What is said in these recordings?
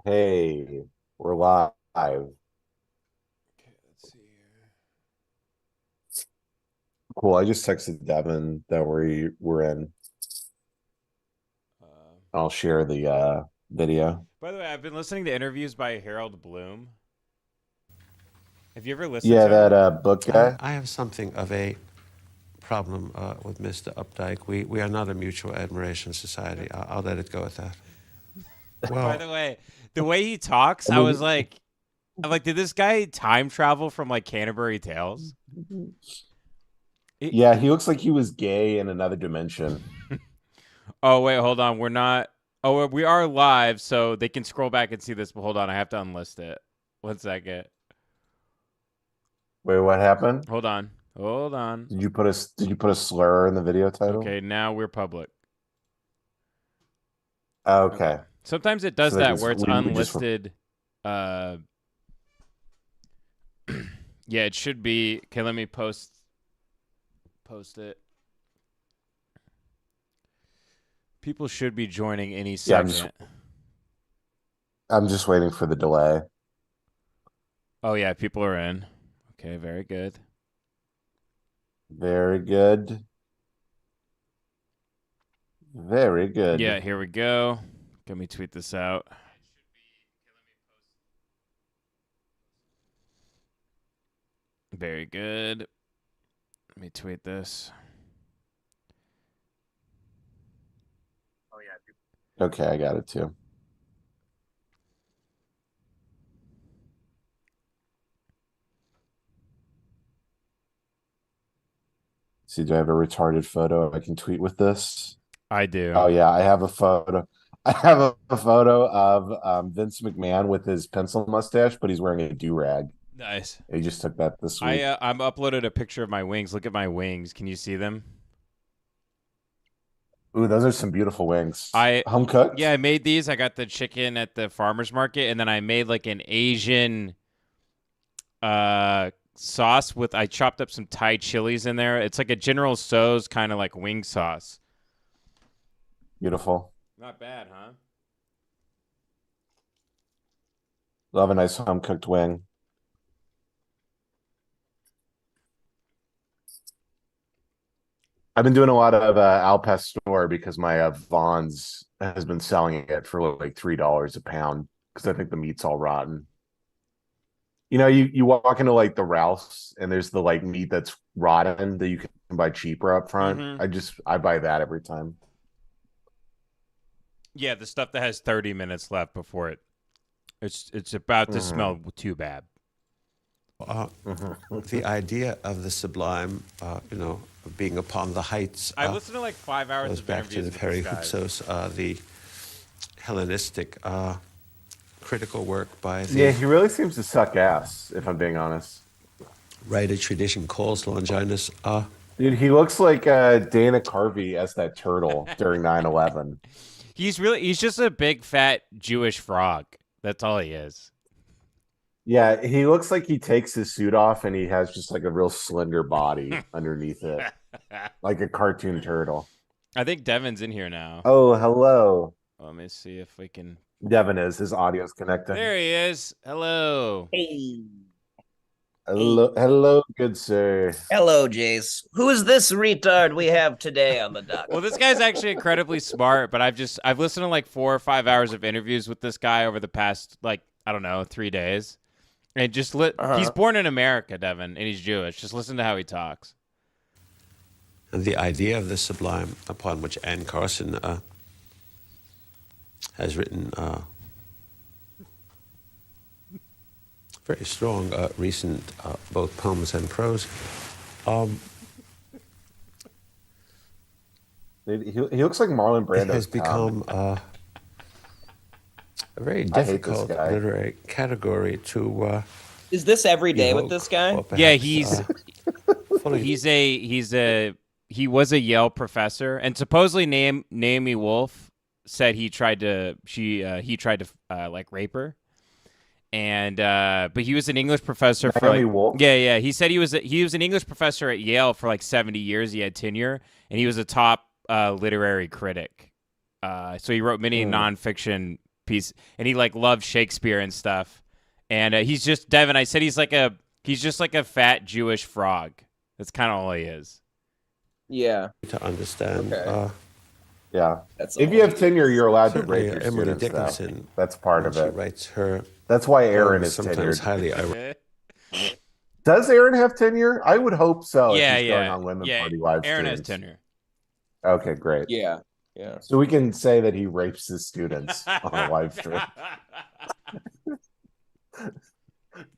Hey, we're live. Okay, let's see here. Cool. I just texted Devin that we're in. Uh, I'll share the video. by the way, I've been listening to interviews by Harold Bloom. Have you ever listened Yeah, to him? that book I, guy. I have something of a problem with Mr. Updike. We are not a mutual admiration society. I'll let it go at that. By Well, the way, the way he talks, I I was mean, like, did this guy time travel from like Canterbury Tales? It, yeah, he looks like he was gay in another dimension. oh wait, hold on. We're not. Oh, we are live, so they can scroll back and see this. But hold on, I have to unlist it. One second. Wait, what happened? Hold on. Hold on. Did you put a slur in the video title? Okay, now we're public. Okay. Okay, Sometimes it does so they can that where it's we just unlisted. Uh, yeah, it should be. Okay, let me post it. People should be joining any yeah. I'm just second. I'm just waiting for the delay. Oh yeah, people are in. Okay, very good. Very good. Very Yeah, good. here we go. Let me tweet this out. Very good. Let me tweet this. Okay, I got it too. See, do I have a retarded photo I can tweet with this? I do. Oh yeah, I have a photo. I have a photo of Vince McMahon with his pencil mustache, but he's wearing a do-rag. Nice. He just took that this week. I'm uploaded a picture of my wings. Look at my wings. Can you see them? Ooh, those are some beautiful wings. I Home yeah, cooked? I made these. I got the chicken at the farmers market, and then I made like an Asian sauce with. I chopped up some Thai chilies in there. It's like a General Tso's kind of like wing sauce. Beautiful. Not bad, huh? Love a nice home cooked wing. I've been doing a lot of Al Pastor because my Vons has been selling it for like $3 a pound because I think the meat's all rotten. You know, you walk into like the Ralphs and there's the like meat that's rotten that you can buy cheaper up front. Mm-hmm. I buy that every time. Yeah, the stuff that has 30 minutes left before it's about to Hmm smell too bad. uh, hmm the idea of the sublime, of being upon the heights, I listened to like 5 hours goes of back to interviews the with this Peri guy. Hupsos, the Hellenistic critical work by Yeah, the he really seems to suck ass, if I'm being honest. writer tradition calls Longinus. Dude, he looks like Dana Carvey as that turtle during 9/11. He's just a big fat Jewish frog. That's all he is. Yeah, he looks like he takes his suit off and he has just like a real slender body underneath it, like a cartoon turtle. I think Devin's in here now. Oh, hello. Let me see if we can. Devin is. His audio's connecting. There he is. Hello. Hey, hey, Hello, hello, good sir. hello, Jace. Who is this retard we have today on the Well, docket? this guy's actually incredibly smart, but I've listened to like 4 or 5 hours of interviews with this guy over the past like I don't know 3 days, and he's Uh-huh. born in America, Devin, and he's Jewish. Just listen to how he talks. The idea of the sublime, upon which Anne Carson has written very strong recent both poems and prose. Um, He looks like Marlon it has Brando's cum. become a very I hate this difficult guy. literary category to Is this every day with this evoke, or guy? Yeah, perhaps fully. he was a Yale professor, and supposedly Naomi Wolf said he tried to like rape her, and but he was an English professor for Naomi like Wolf. yeah, he said he was an English professor at Yale for like 70 years. He had tenure, and he was a top literary critic. So he wrote many Hmm. nonfiction piece, and he like loves Shakespeare and stuff. And he's just Devin. I said he's just like a fat Jewish frog. That's kind of all he is. Yeah. To understand. Okay. Yeah. That's If all. you have tenure, you're allowed to Certainly, rape your Emily students, though. Dickinson, That's part of she it. writes her That's why Aaron poems is sometimes tenured. highly ironic. Does Aaron have tenure? I would hope so. Yeah, if he's going yeah, on Lemon yeah. Party live Aaron has streams. tenure. Okay, great. Yeah. Yeah. So we can say that he rapes his students on a live stream.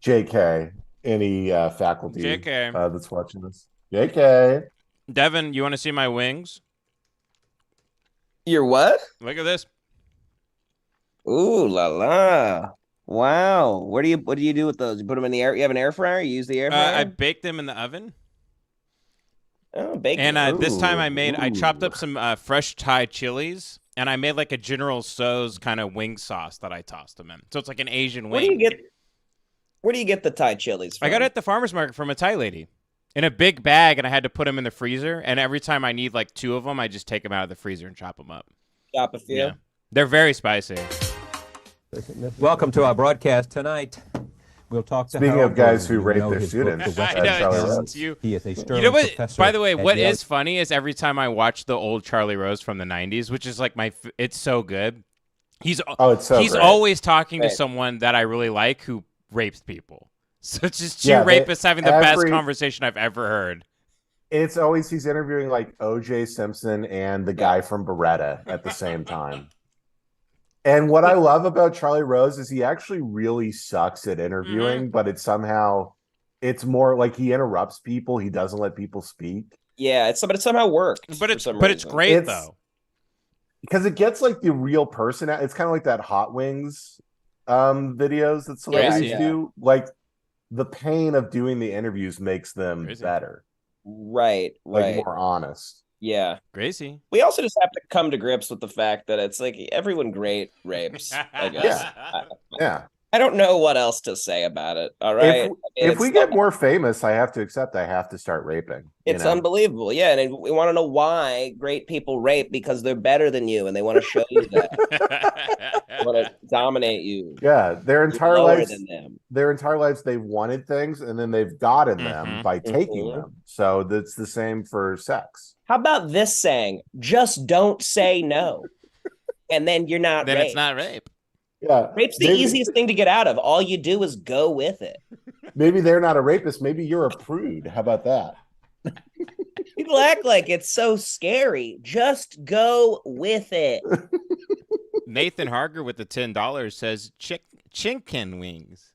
JK, any faculty JK. that's watching this? JK. Devin, you want to see my wings? You're what? Look at this. Ooh la la. Wow. What do you do with those? You put them in the air. You have an air fryer? You use the air fryer? I baked them in the oven. Oh, bacon. And this time I chopped Ooh. up some fresh Thai chilies, and I made like a General Tso's kind of wing sauce that I tossed them in. So it's like an Asian Where wing. do you get the Thai chilies from? I got it at the farmer's market from a Thai lady in a big bag, and I had to put them in the freezer. And every time I need like 2 of them, I just take them out of the freezer and chop them up. Chop a few. Yeah. They're very spicy. Welcome to our broadcast tonight. We'll talk to Speaking Harold of guys Golden. who rape know their his book, students, The West I know, Side Charlie Guns. Rose. He is a sterling You know what? professor By the way, at what Yale. is funny is every time I watch the old Charlie Rose from the 90s, which is like it's so good. He's It's so he's great. always talking to Right. someone that I really like who rapes people. So it's just 2 Yeah, rapists having the best every- conversation I've ever heard. It's always he's interviewing like O.J. Simpson and the guy from Beretta at the same time. And what I love about Charlie Rose is he actually really sucks at interviewing, but it's more like he interrupts people. He doesn't let people speak. Yeah, but it somehow worked. But for it's some it's reason. great It's- though. Because it gets like the real person. It's kind of like that Hot Wings videos that celebrities Yeah. do. Like the pain of doing the interviews makes them Crazy. better, Right. like more honest. Yeah. Gracie. We also just have to come to grips with the fact that it's like everyone great rapes, I guess. Yeah. Yeah. I don't know what else to say about it. All right. If we get more famous, I have to accept I have to start raping. It's unbelievable. Yeah. And we want to know why great people rape because they're better than you and they want to show you that. They want to dominate you. Yeah, their You're entire lower lives, than them. they've wanted things and then they've gotten them Mhm. by taking Mhm. them. So that's the same for sex. How about this saying? Just don't say no. And then you're not Then raped. it's not rape. Yeah, Rape's the easiest thing to get out of. All you do is go with it. Maybe they're not a rapist. Maybe you're a prude. How about that? People act like it's so scary. Just go with it. Nathan Harger with the $10 says chicken wings.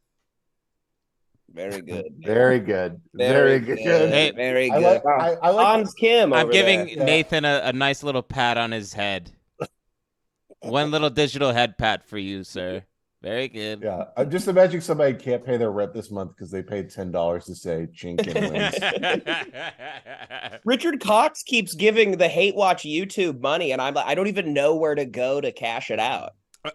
Very good. Very good. Very good. Hey, very I good. like. I like. Hans Kim. I'm over giving there. Yeah. Nathan a nice little pat on his head. One little digital head pat for you, sir. Very good. Yeah, I'm just imagining somebody can't pay their rent this month because they paid $10 to say chinkin wings. Richard Cox keeps giving the Hate Watch YouTube money, and I'm like, I don't even know where to go to cash it out.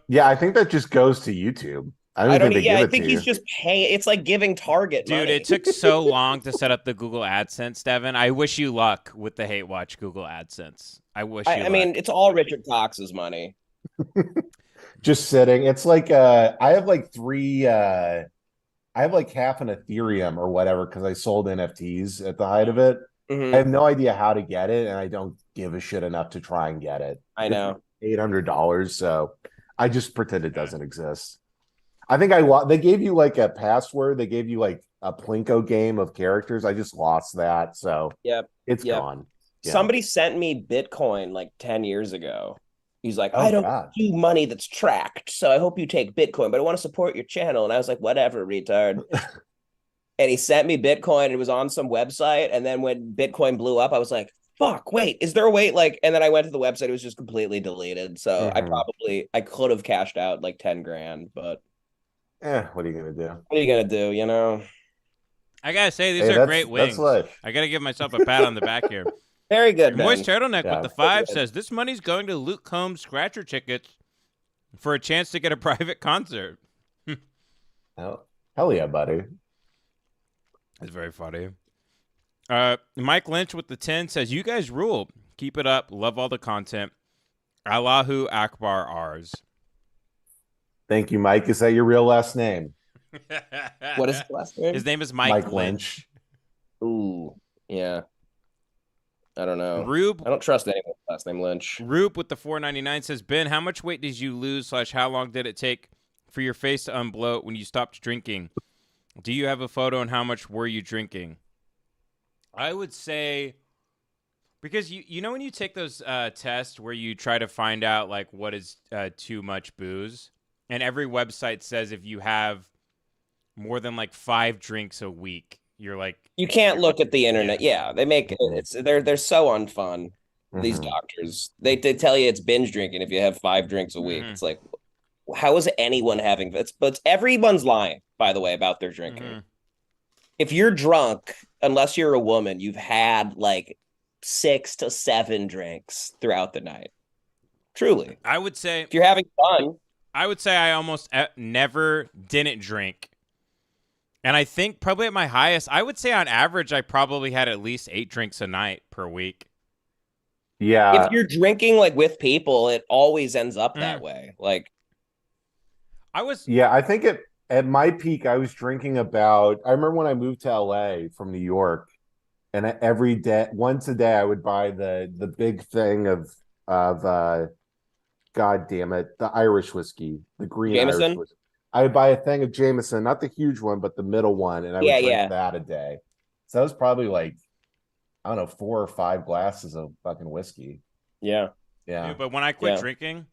Yeah, I think that just goes to YouTube. I don't think they give I it think to he's you. just paying. It's like giving Target Dude, money. it took so long to set up the Google AdSense, Devin. I wish you luck with the Hate Watch Google AdSense. I wish you I luck. mean, it's all Richard Cox's money. Just sitting. It's like I have like half an Ethereum or whatever because I sold NFTs at the height of it. Mhm. I have no idea how to get it, and I don't give a shit enough to try and get it. I know. $800, so I just pretend it doesn't exist. I think they gave you like a password. They gave you like a Plinko game of characters. I just lost that, so Yep. it's Yep. gone. Yeah. Somebody sent me Bitcoin like 10 years ago. He's like, Oh, I don't God. do money that's tracked, so I hope you take Bitcoin, but I want to support your channel. And I was like, whatever, retard. And he sent me Bitcoin. And it was on some website. And then when Bitcoin blew up, I was like, fuck, wait, is there a way? Like, and then I went to the website. It was just completely deleted. So I could have cashed out like 10 grand, but What are you gonna do? what are you going to do? You know? I gotta say, these Hey, are that's- great that's wings. life. I gotta give myself a pat on the back here. Very good, Ben. Moist Turtleneck Yeah. with the 5 says, this money's going to Luke Combs scratcher tickets for a chance to get a private concert. Hell yeah, buddy. That's very funny. Mike Lynch with the 10 says, you guys rule. Keep it up. Love all the content. Allahu Akbar ours. Thank you, Mike. Is that your real last name? What is his last name? His name is Mike Mike Lynch. Ooh, yeah. I don't know. Rube I don't trust anyone's last name Lynch. Rube with the 4.99 says, Ben, how much weight did you lose / how long did it take for your face to unbloat when you stopped drinking? Do you have a photo and how much were you drinking? I would say, because you know when you take those tests where you try to find out like what is too much booze, and every website says if you have more than like 5 drinks a week, you're like, You can't look at the internet. Yeah, they make they're so unfun. These Mhm. doctors, they tell you it's binge drinking if you have 5 drinks a week. Mhm. It's like, how is anyone having this? But everyone's lying, by the way, about their drinking. Mhm. If you're drunk, unless you're a woman, you've had like 6 to 7 drinks throughout the night. Truly, I would say if you're having fun, I almost never didn't drink. And I think probably at my highest, I would say on average, I probably had at least 8 drinks a night per week. Yeah. if you're drinking like with people, it always ends up that way. Like, I was, Yeah, I think at my peak, I was drinking about. I remember when I moved to LA from New York, and every day, once a day, I would buy the big thing of God damn it, the Irish whiskey, the green Irish Jameson? whiskey. I would buy a thing of Jameson, not the huge one, but the middle one, and I would Yeah, drink yeah. that a day. So that was probably like, I don't know, 4 or 5 glasses of fucking whiskey. Yeah. Yeah. but when I quit Yeah. drinking,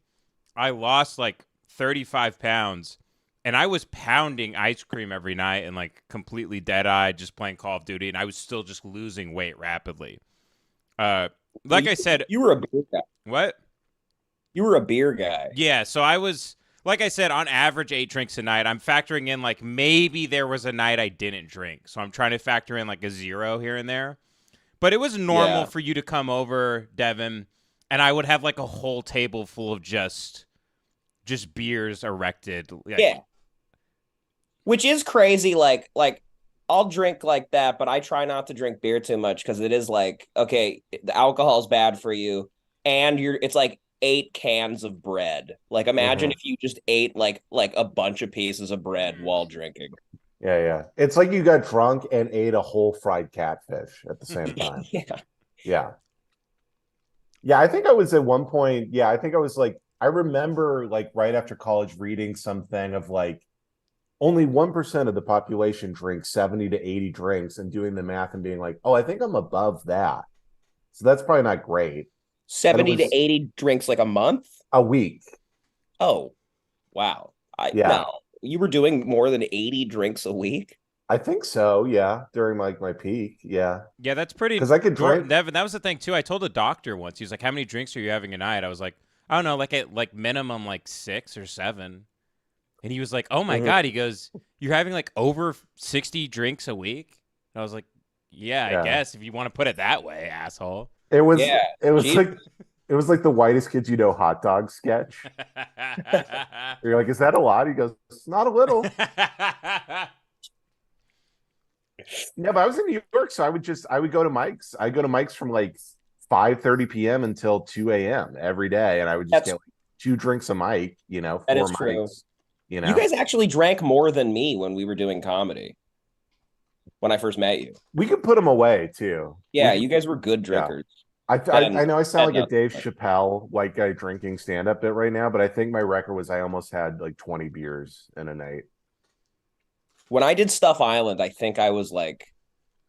I lost like 35 pounds. And I was pounding ice cream every night and like completely dead-eyed, just playing Call of Duty. And I was still just losing weight rapidly. Like I said, You were a beer guy. what? You were a beer guy. Yeah, so I was, like I said, on average 8 drinks a night. I'm factoring in like maybe there was a night I didn't drink. So I'm trying to factor in like a 0 here and there. But it was normal Yeah. for you to come over, Devin, and I would have like a whole table full of just beers erected. Like, Yeah. Which is crazy. Like I'll drink like that, but I try not to drink beer too much because it is like, okay, the alcohol's bad for you, and it's like 8 cans of bread. Like imagine Mhm. if you just ate like a bunch of pieces of bread while drinking. Yeah, yeah. It's like you got drunk and ate a whole fried catfish at the same time. Yeah. Yeah. Yeah, I think I was at one point, yeah, I think I was like, I remember like right after college reading something of like only 1% of the population drinks 70 to 80 drinks, and doing the math and being like, oh, I think I'm above that. So that's probably not great. 70 to was 80 drinks like a month? a week. Oh, wow. Yeah. No, you were doing more than 80 drinks a week? I think so, yeah, during like my peak. Yeah. Yeah, that's pretty. Because I could drink. Devin, that was the thing too. I told a doctor once. He was like, "How many drinks are you having a night?" I was like, "I don't know, like at like minimum like 6 or 7." And he was like, "Oh my god!" He goes, "You're having like over 60 drinks a week?" And I was like, "Yeah, Yeah. I guess if you want to put it that way, asshole." It was Yeah, it was geez. like it was like the whitest kids you know hot dog sketch. You're like, is that a lot? He goes, it's not a little. Yeah, but I was in New York, so I would go to Mike's. I go to Mike's from like 5:30 p.m. until 2 a.m. every day, and I would just get like 2 drinks a Mike, 4 That is true. Mikes, You guys actually drank more than me when we were doing comedy. When I first met you. We could put them away too. Yeah, you guys were good drinkers. I know I sound like a Dave nothing. Chappelle white guy drinking stand-up bit right now, but I think my record was I almost had like 20 beers in a night. When I did Stuff Island, I think I was like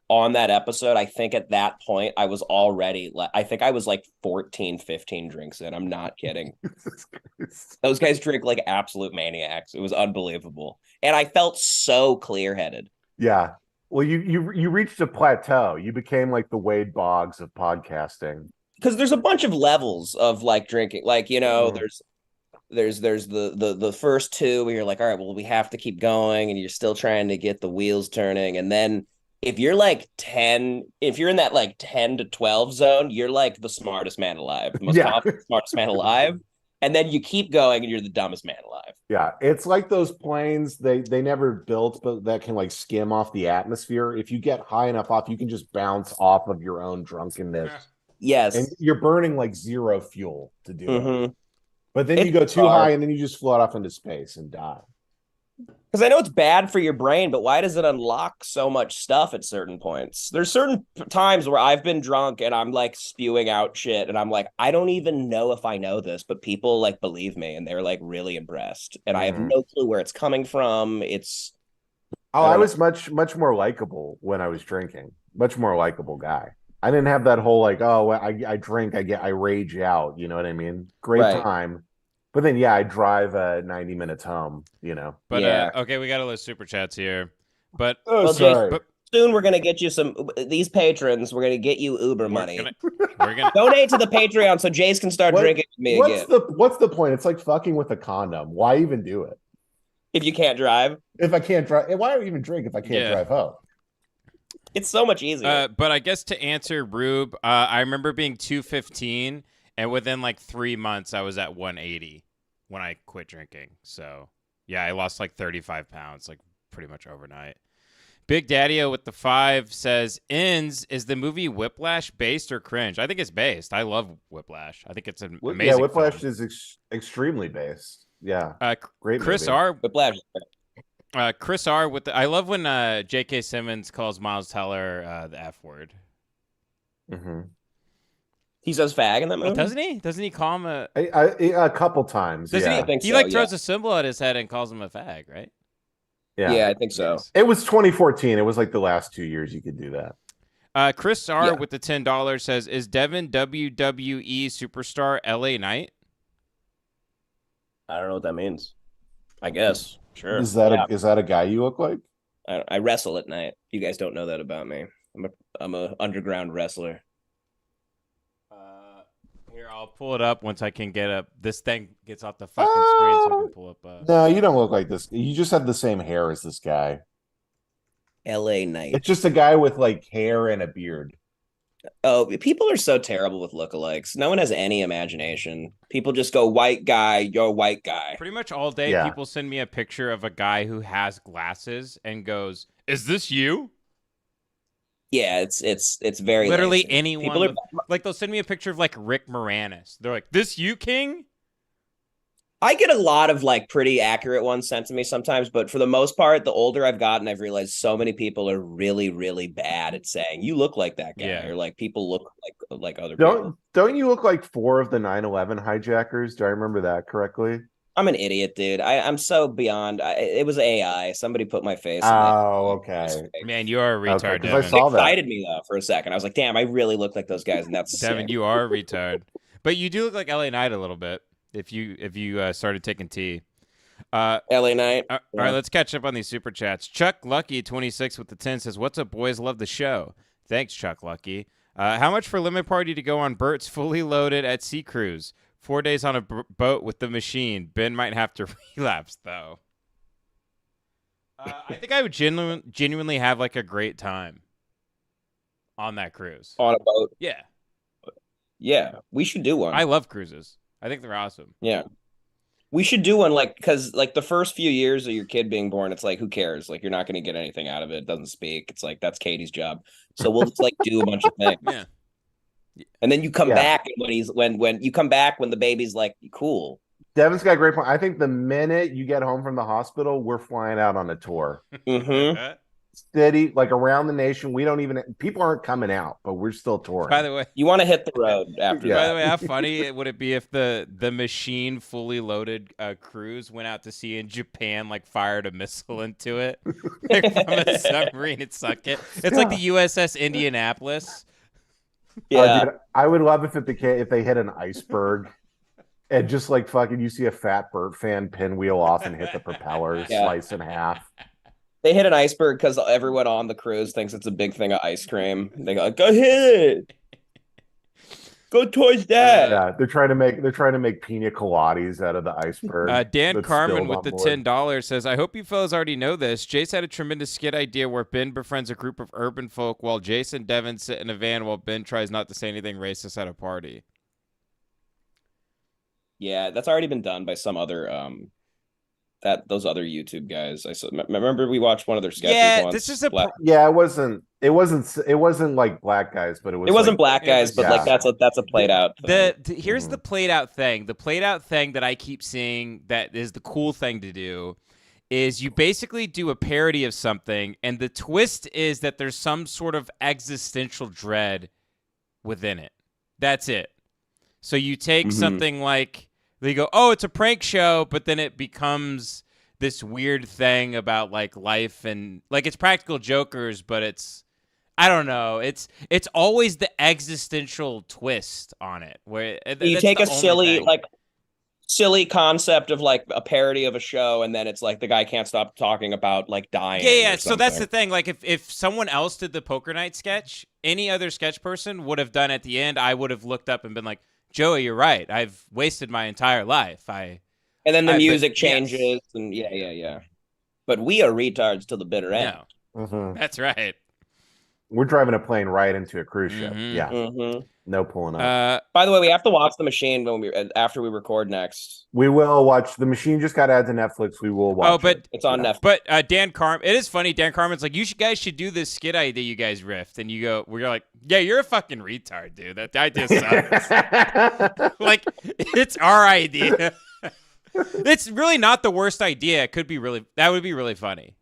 on that episode, I think at that point I was already I think I was like 14, 15 drinks in. I'm not kidding. Those guys drink like absolute maniacs. It was unbelievable. And I felt so clear-headed. Yeah. Well, you reached a plateau. You became like the Wade Boggs of podcasting. Because there's a bunch of levels of like drinking. Like, there's the first 2 where you're like, all right, well, we have to keep going, and you're still trying to get the wheels turning. And then if you're like 10, if you're in that like 10 to 12 zone, you're like the smartest man alive, the most confident, smartest man alive. And then you keep going and you're the dumbest man alive. Yeah, it's like those planes they never built, but that can like skim off the atmosphere. If you get high enough off, you can just bounce off of your own drunkenness. Yes. And you're burning like 0 fuel to do it. But then you go too high and then you just float off into space and die. Because I know it's bad for your brain, but why does it unlock so much stuff at certain points? There's certain times where I've been drunk and I'm like spewing out shit, and I'm like, I don't even know if I know this, but people like believe me and they're like really impressed, and I have no clue where it's coming from. I was much more likable when I was drinking. Much more likable guy. I didn't have that whole like, oh, I drink, I rage out. You know what I mean? Great time. But then, yeah, I drive 90 minutes home, you know. But okay, we got a list of super chats here. But sorry. Soon we're gonna get you these patrons. We're gonna get you Uber money. We're gonna donate to the Patreon so Jace can start drinking with me again. What's the point? It's like fucking with a condom. Why even do it? If you can't drive. If I can't drive, why even drink if I can't drive home? It's so much easier. But I guess to answer Rube, I remember being 215, and within like 3 months, I was at 180 when I quit drinking. So, yeah, I lost like 35 pounds, like pretty much overnight. Big Daddy-O with the 5 says, Ins, is the movie Whiplash based or cringe? I think it's based. I love Whiplash. I think it's an amazing Yeah, Whiplash film. is extremely based. Yeah. Great Chris movie. R. Whiplash. Chris R. with I love when J.K. Simmons calls Miles Teller the F word. Mm-hmm. He says fag in that movie? Doesn't he? Doesn't he call him a couple times? Doesn't yeah. he? I think He so, throws a symbol at his head and calls him a fag, right? Yeah, I think so. It was 2014. It was like the last 2 years you could do that. Chris R. with the $10 says, is Devin WWE superstar LA Knight? I don't know what that means. I guess. Sure. Is that a guy you look like? I wrestle at night. You guys don't know that about me. I'm a underground wrestler. Here, I'll pull it up once I can get up. This thing gets off the fucking screen so I can pull up. No, you don't look like this. You just have the same hair as this guy. LA Knight. It's just a guy with like hair and a beard. Oh, people are so terrible with lookalikes. No one has any imagination. People just go, white guy, you're a white guy. Pretty much all day, people send me a picture of a guy who has glasses and goes, is this you? Yeah, it's very literally lazy. anyone. Like they'll send me a picture of like Rick Moranis. They're like, "This you, King?" I get a lot of like pretty accurate ones sent to me sometimes, but for the most part, the older I've gotten, I've realized so many people are really, really bad at saying you look like that guy, or like people look like other people. Don't you look like 4 of the 9/11 hijackers? Do I remember that correctly? I'm an idiot, dude. I'm so beyond. It was AI. Somebody put my face. Oh, okay. Man, you are a retard. Okay, Devin. I saw it excited me though for a second. I was like, damn, I really look like those guys, and that's Devin. sick. You are a retard, but you do look like LA Knight a little bit if you started taking tea. LA Knight. All right, let's catch up on these super chats. Chuck Lucky 26 with the 10 says, "What's up, boys? Love the show." Thanks, Chuck Lucky. How much for limit party to go on Bert's fully loaded at Sea Cruise? 4 days on a boat with the machine. Ben might have to relapse, though. I think I would genuinely have, like, a great time on that cruise. On a boat? Yeah. Yeah, we should do one. I love cruises. I think they're awesome. Yeah. We should do one, like, because, like, the first few years of your kid being born, it's like, who cares? Like, you're not going to get anything out of it. It doesn't speak. It's like, that's Katie's job. So we'll just, like, do a bunch of things. Yeah. And then you come back when you come back when the baby's like, cool. Devin's got a great point. I think the minute you get home from the hospital, we're flying out on a tour. Mm-hmm. Steady, like around the nation. We don't even people aren't coming out, but we're still touring. By the way, you want to hit the road after that. By the way, how funny would it be if the machine fully loaded cruise went out to sea in Japan, like fired a missile into it like, from a submarine and sunk it? It's like the USS Indianapolis. Yeah, dude, I would love if they hit an iceberg and just like fucking you see a fat Burt fan pinwheel off and hit the propeller, slice in half. They hit an iceberg because everyone on the cruise thinks it's a big thing of ice cream. They go, "Go hit it, go towards that." Yeah, they're trying to make pina coladas out of the iceberg. Dan Carmen with the $10 says, "I hope you fellas already know this. Jace had a tremendous skit idea where Ben befriends a group of urban folk while Jace and Devin sit in a van while Ben tries not to say anything racist at a party." Yeah, that's already been done by some other those other YouTube guys. Remember we watched one of their sketches Yeah, once. this is a Yeah, it wasn't like black guys, but it was. It wasn't like, black guys, but like yeah. that's a played out thing. Here's the played out thing. The played out thing that I keep seeing that is the cool thing to do is you basically do a parody of something, and the twist is that there's some sort of existential dread within it. That's it. So you take something like they go, oh, it's a prank show, but then it becomes this weird thing about like life and like it's Practical Jokers, but it's I don't know. It's always the existential twist on it where You take a silly concept of like a parody of a show, and then it's like the guy can't stop talking about like dying. Yeah. So that's the thing. Like if someone else did the poker night sketch, any other sketch person would have done at the end. I would have looked up and been like, Joey, you're right. I've wasted my entire life. And then the music changes, and yeah. But we are retards till the bitter end. That's right. We're driving a plane right into a cruise ship. Yeah. No pulling up. By the way, we have to watch The Machine after we record next. We will watch The Machine. Just got added to Netflix. We will watch. Oh, but it's on Netflix. But Dan Carmen, it is funny. Dan Carmen's like, guys should do this skit idea you guys riffed, and we're like, yeah, you're a fucking retard, dude. That idea sucks. Like, it's our idea. It's really not the worst idea. It could be that would be really funny.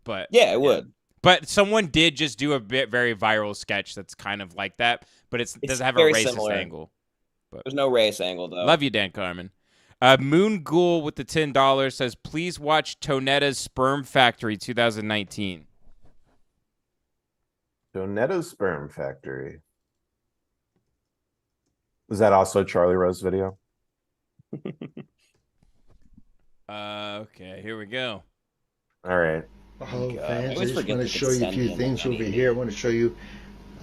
But yeah, it would. But someone did just do a very viral sketch that's kind of like that, but it doesn't have a racist similar angle. But there's no race angle, though. Love you, Dan Carmen. Moon Ghoul with the $10 says, please watch Tonetta's Sperm Factory 2019. Tonetta's Sperm Factory. Was that also a Charlie Rose video? Okay, here we go. All right. Hello, fans. I just want to show you a few things over here. I want to show you.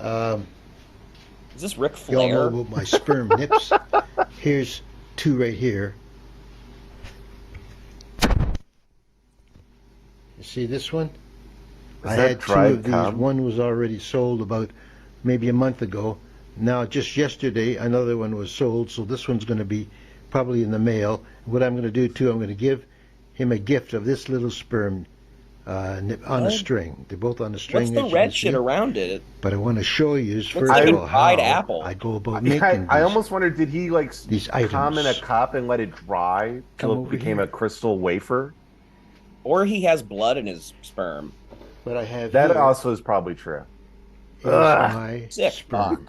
Is this Ric You all Flair? know about my sperm nips. Here's two right here. You see this one? I had two of these. One was already sold about maybe a month ago. Now, just yesterday, another one was sold, so this one's going to be probably in the mail. What I'm going to do, too, I'm going to give him a gift of this little sperm nip on a string. They're both on a string. What's the red shit around it? But I want to show you first like of all how apple. I go about making I almost wondered, did he like these come in a items. cup and let it dry till it became a crystal wafer? Or he has blood in his sperm. But I have That here also is probably true. is my Sick. sperm.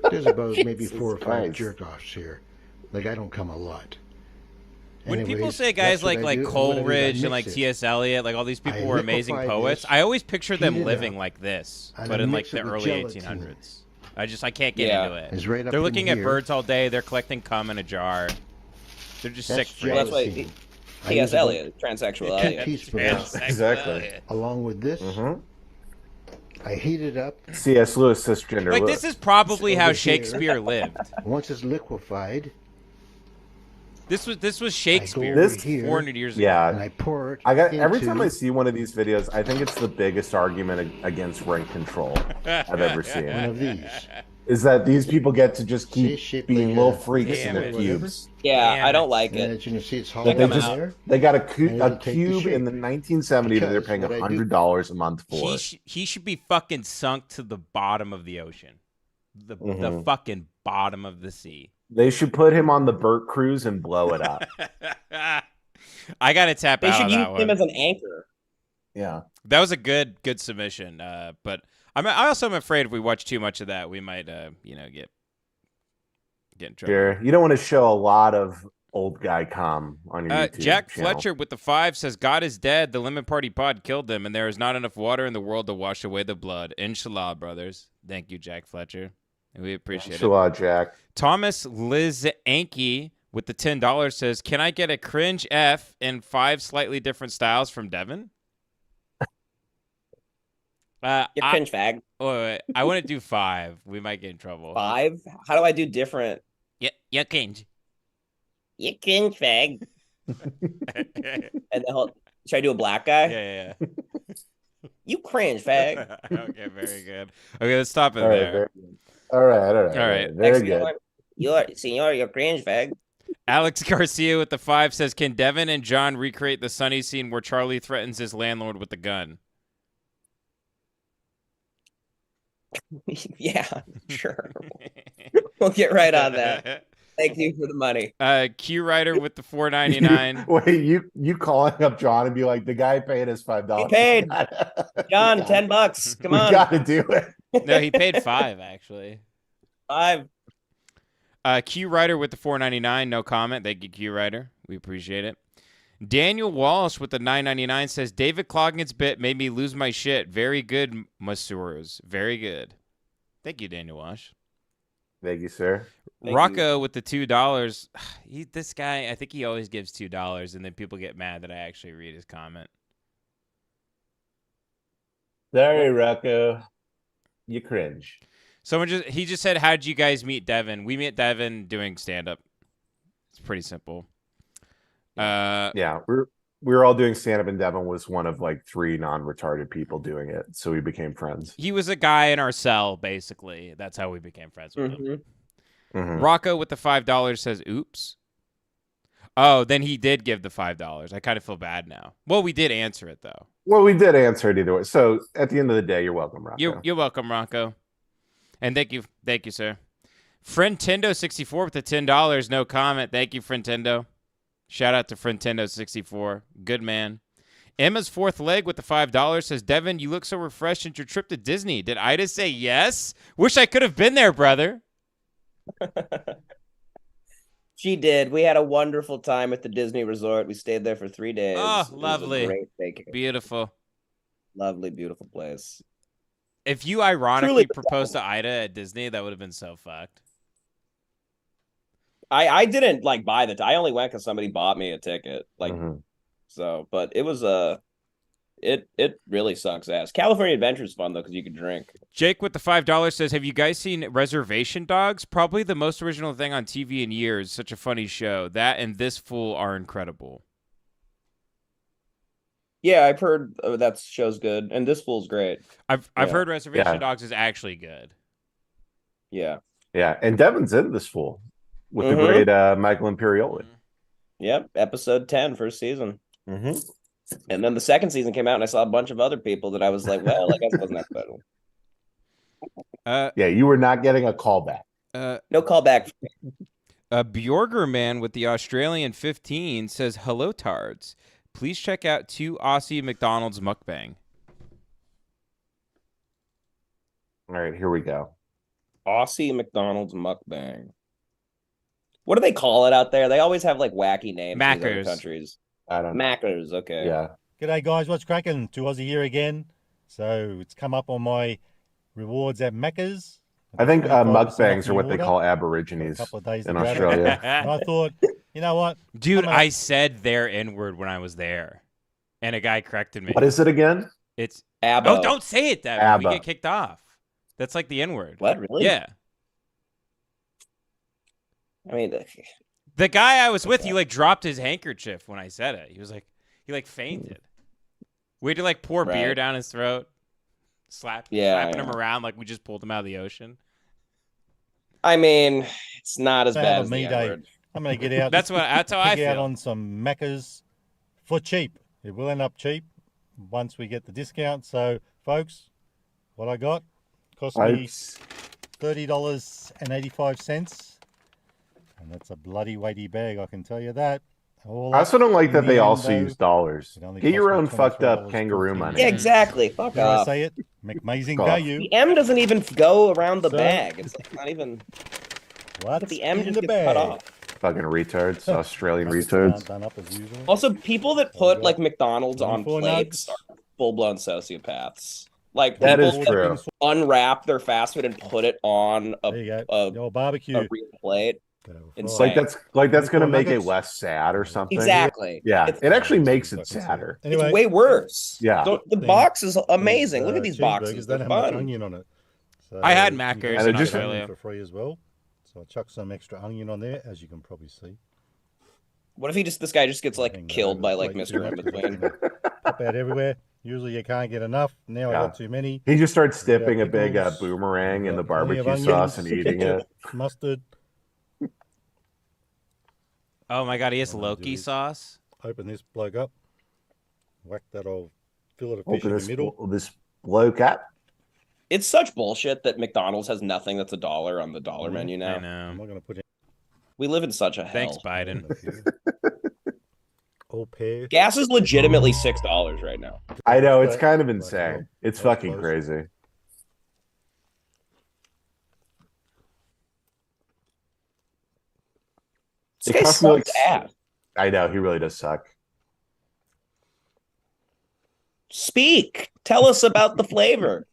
There's about maybe 4 or 5 Christ. jerk-offs here. Like, I don't come a lot. When people Anyways, say guys that's what I like do. And what I do is I Coleridge and mix like it. T.S. Eliot, like all these people I were amazing liquefy poets, this, I always picture them heat it living up, like this, and but I in like mix the it with early gelatin. 1800s. I can't get into it. It's right up They're in looking at here. birds all day. They're collecting cum in a jar. They're just That's sick Well, that's why gelatin. I T.S. use about Eliot, transsexual 2 Eliot. teaspoons Exactly. along with this. I heat it up. C.S. Lewis, cisgender. Like Lewis. this is probably Over how here. Shakespeare lived. Once it's liquefied, This was Shakespeare over This- here 400 years ago. Yeah. and I pour it Every into- time I see one of these videos, I think it's the biggest argument against rent control I've ever one seen. of these. Is that these people get to just See, keep shaped being like little a freaks in Damn their it. cubes. Yeah, Damn I it. don't like And it. as you can see, it's hollow That they in just there. they got And a it'll take the cube in shape. the 1970s that they're Because paying what I do- $100 a month for. He should be fucking sunk to the bottom of the ocean, the fucking bottom of the sea. They should put him on the Burt cruise and blow it up. I gotta tap They out should on use that him one. as an anchor. Yeah. That was a good submission. But I also am afraid if we watch too much of that, we might get in trouble. Sure. You don't want to show a lot of old guy com on your YouTube Jack channel. Fletcher with the 5 says, God is dead. The Lemon Party pod killed them, and there is not enough water in the world to wash away the blood. Inshallah, brothers. Thank you, Jack Fletcher. We appreciate it. Inshallah, Jack. Thomas Liz Anke with the $10 says, can I get a cringe F in 5 slightly different styles from Devin? You're cringe fag. Wait. I want to do 5. We might get in trouble. 5? How do I do different? Yeah, cringe. You cringe fag. And the whole, should I do a black guy? Yeah. You cringe fag. Okay, very good. Okay, let's stop it All right, there. very good. All right. All right. Very Thanks, good. You're cringe fag. Alex Garcia with the 5 says, can Devin and John recreate the Sunny scene where Charlie threatens his landlord with a gun? Yeah, sure. We'll get right on that. Thank you for the money. Q Rider with the $4.99. Wait, you calling up John and be like, the guy paid us $5. He paid. John, $10. Come on. We got to do it. No, he paid 5 actually. 5. Q Rider with the $4.99. No comment. Thank you, Q Rider. We appreciate it. Daniel Walsh with the $9.99 says, David Cloggan's bit made me lose my shit. Very good, masseurs. Very good. Thank you, Daniel Walsh. Thank you, sir. Rocco with the $2. This guy, I think he always gives $2, and then people get mad that I actually read his comment. Sorry, Rocco. You cringe. He just said, how did you guys meet Devin? We met Devin doing stand-up. It's pretty simple. Yeah, we were all doing stand-up, and Devin was one of like 3 non-retarded people doing it, so we became friends. He was a guy in our cell, basically. That's how we became friends with him. Mm-hmm. Rocco with the $5 says, oops. Oh, then he did give the $5. I kind of feel bad now. Well, we did answer it, though. Well, we did answer it either way. So at the end of the day, you're welcome, Rocco. You're welcome, Rocco. And thank you, sir. Friendtendo64 with the $10. No comment. Thank you, Friendtendo. Shout out to Friendtendo64. Good man. Emma's 4th leg with the $5 says, Devin, you look so refreshed since your trip to Disney. Did Ida say yes? Wish I could have been there, brother. She did. We had a wonderful time at the Disney Resort. We stayed there for 3 days. Oh, It was a lovely. great vacation. Beautiful. Lovely, beautiful place. If you ironically proposed to Ida at Disney, that would have been so fucked. I didn't like buy I only went because somebody bought me a ticket. So, but it was it really sucks ass. California Adventure is fun though because you can drink. Jake with the $5 says, have you guys seen Reservation Dogs? Probably the most original thing on TV in years. Such a funny show. That and This Fool are incredible. Yeah, I've heard that show's good, and This Fool's great. I've heard Reservation Dogs is actually good. Yeah. Yeah, and Devin's in This Fool with the great Michael Imperioli. Yep, episode 10, first season. Mm-hmm. And then the second season came out, and I saw a bunch of other people that I was like, well, I guess it wasn't that special. Yeah, you were not getting a callback. No callback. Bjorger Man with the Australian 15 says, hello, Tards. Please check out 2 Aussie McDonald's mukbang. All right, here we go. Aussie McDonald's mukbang. What do they call it out there? They always have like wacky names in other countries. I don't know. Maccas, okay. Yeah. G'day guys, what's cracking? 2 Aussie here again. So it's come up on my rewards at Macca's. I think mukbangs are what they call Aborigines in Australia. And I thought, you know what? Dude, I said their N-word when I was there. And a guy corrected me. What is it again? It's Abo. Oh, don't say it that way. Abba. We get kicked off. That's like the N-word. What, really? Yeah. I mean, the guy I was with, he like dropped his handkerchief when I said it. He was like, he like fainted. We had to like pour beer down his throat, slapping him around like we just pulled him out of the ocean. I mean, it's not as bad as me, the Dave. N-word. I'm going to get out. That's how I feel. Out on some Macca's for cheap. It will end up cheap once we get the discount. So, folks, what I got cost me $30.85. And that's a bloody weighty bag, I can tell you that. I also don't like that they also use dollars. Get your own fucked up kangaroo money. Yeah, exactly. Fuck off. I say it? Amazing value. The M doesn't even go around the bag. It's like not even. What? The M just gets cut off. Fucking retards, Australian retards. Done up as usual. Also, people that put like McDonald's on plates are full-blown sociopaths. Like that people is true. Unwrap their fast food and put it on a barbecue a real plate. Like that's gonna make it less sad or something. Exactly. Yeah, it actually makes it sadder. Anyway, it's way worse. Yeah. The box is amazing. Look at these boxes. They're fun. Onion on it. So I had Macca's in Australia for free as well. So I chuck some extra onion on there, as you can probably see. What if this guy just gets like killed by like Mr. In Between? Pop out everywhere. Usually you can't get enough. Now I got too many. He just starts dipping a big boomerang in the barbecue sauce and eating it. Mustard. Oh my God, he has I'm gonna do Loki this. sauce. Open this bloke up. Whack that old fillet of fish Open in the middle. this bloke up. It's such bullshit that McDonald's has nothing that's $1 on the dollar menu now. I know. I'm not going to put in We live in such a hell. Thanks, Biden. all pear. Gas is legitimately $6 right now. I know, it's kind of insane. It's fucking crazy. This guy sucks ass. I know, he really does suck. Speak. Tell us about the flavor.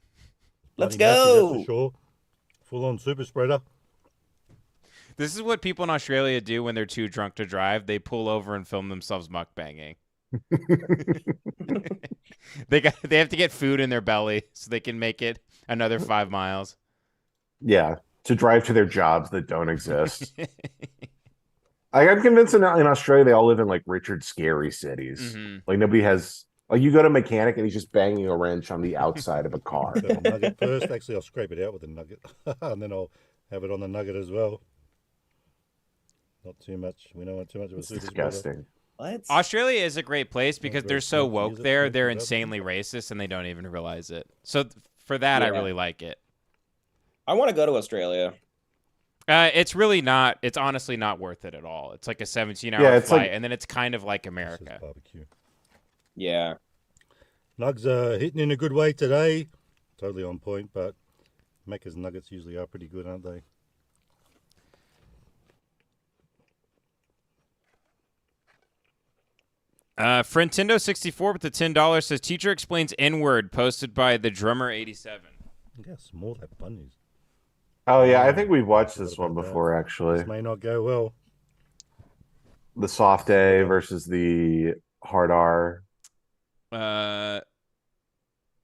Let's go. That's for sure. Full on super spreader. This is what people in Australia do when they're too drunk to drive. They pull over and film themselves mukbanging. They have to get food in their belly so they can make it another 5 miles. Yeah, to drive to their jobs that don't exist. I'm convinced in Australia they all live in like Richard Scary cities. Like nobody has. Like you go to a mechanic and he's just banging a wrench on the outside of a car. Nugget first. Actually, I'll scrape it out with a nugget, and then I'll have it on the nugget as well. Not too much. We don't want too much of a super disgusting. What? Australia is a great place because they're so woke there. They're insanely racist and they don't even realize it. So for that, I really like it. I want to go to Australia. It's really not. It's honestly not worth it at all. It's like a 17-hour flight, and then it's kind of like America. Barbecue. Yeah. Nugs are hitting in a good way today. Totally on point, but Macca's nuggets usually are pretty good, aren't they? Frintendo64 with the $10 says, teacher explains N-word, posted by the drummer 87. Yes, more like bunnies. Oh yeah, I think we've watched this one before actually. This may not go well. The soft A versus the hard R.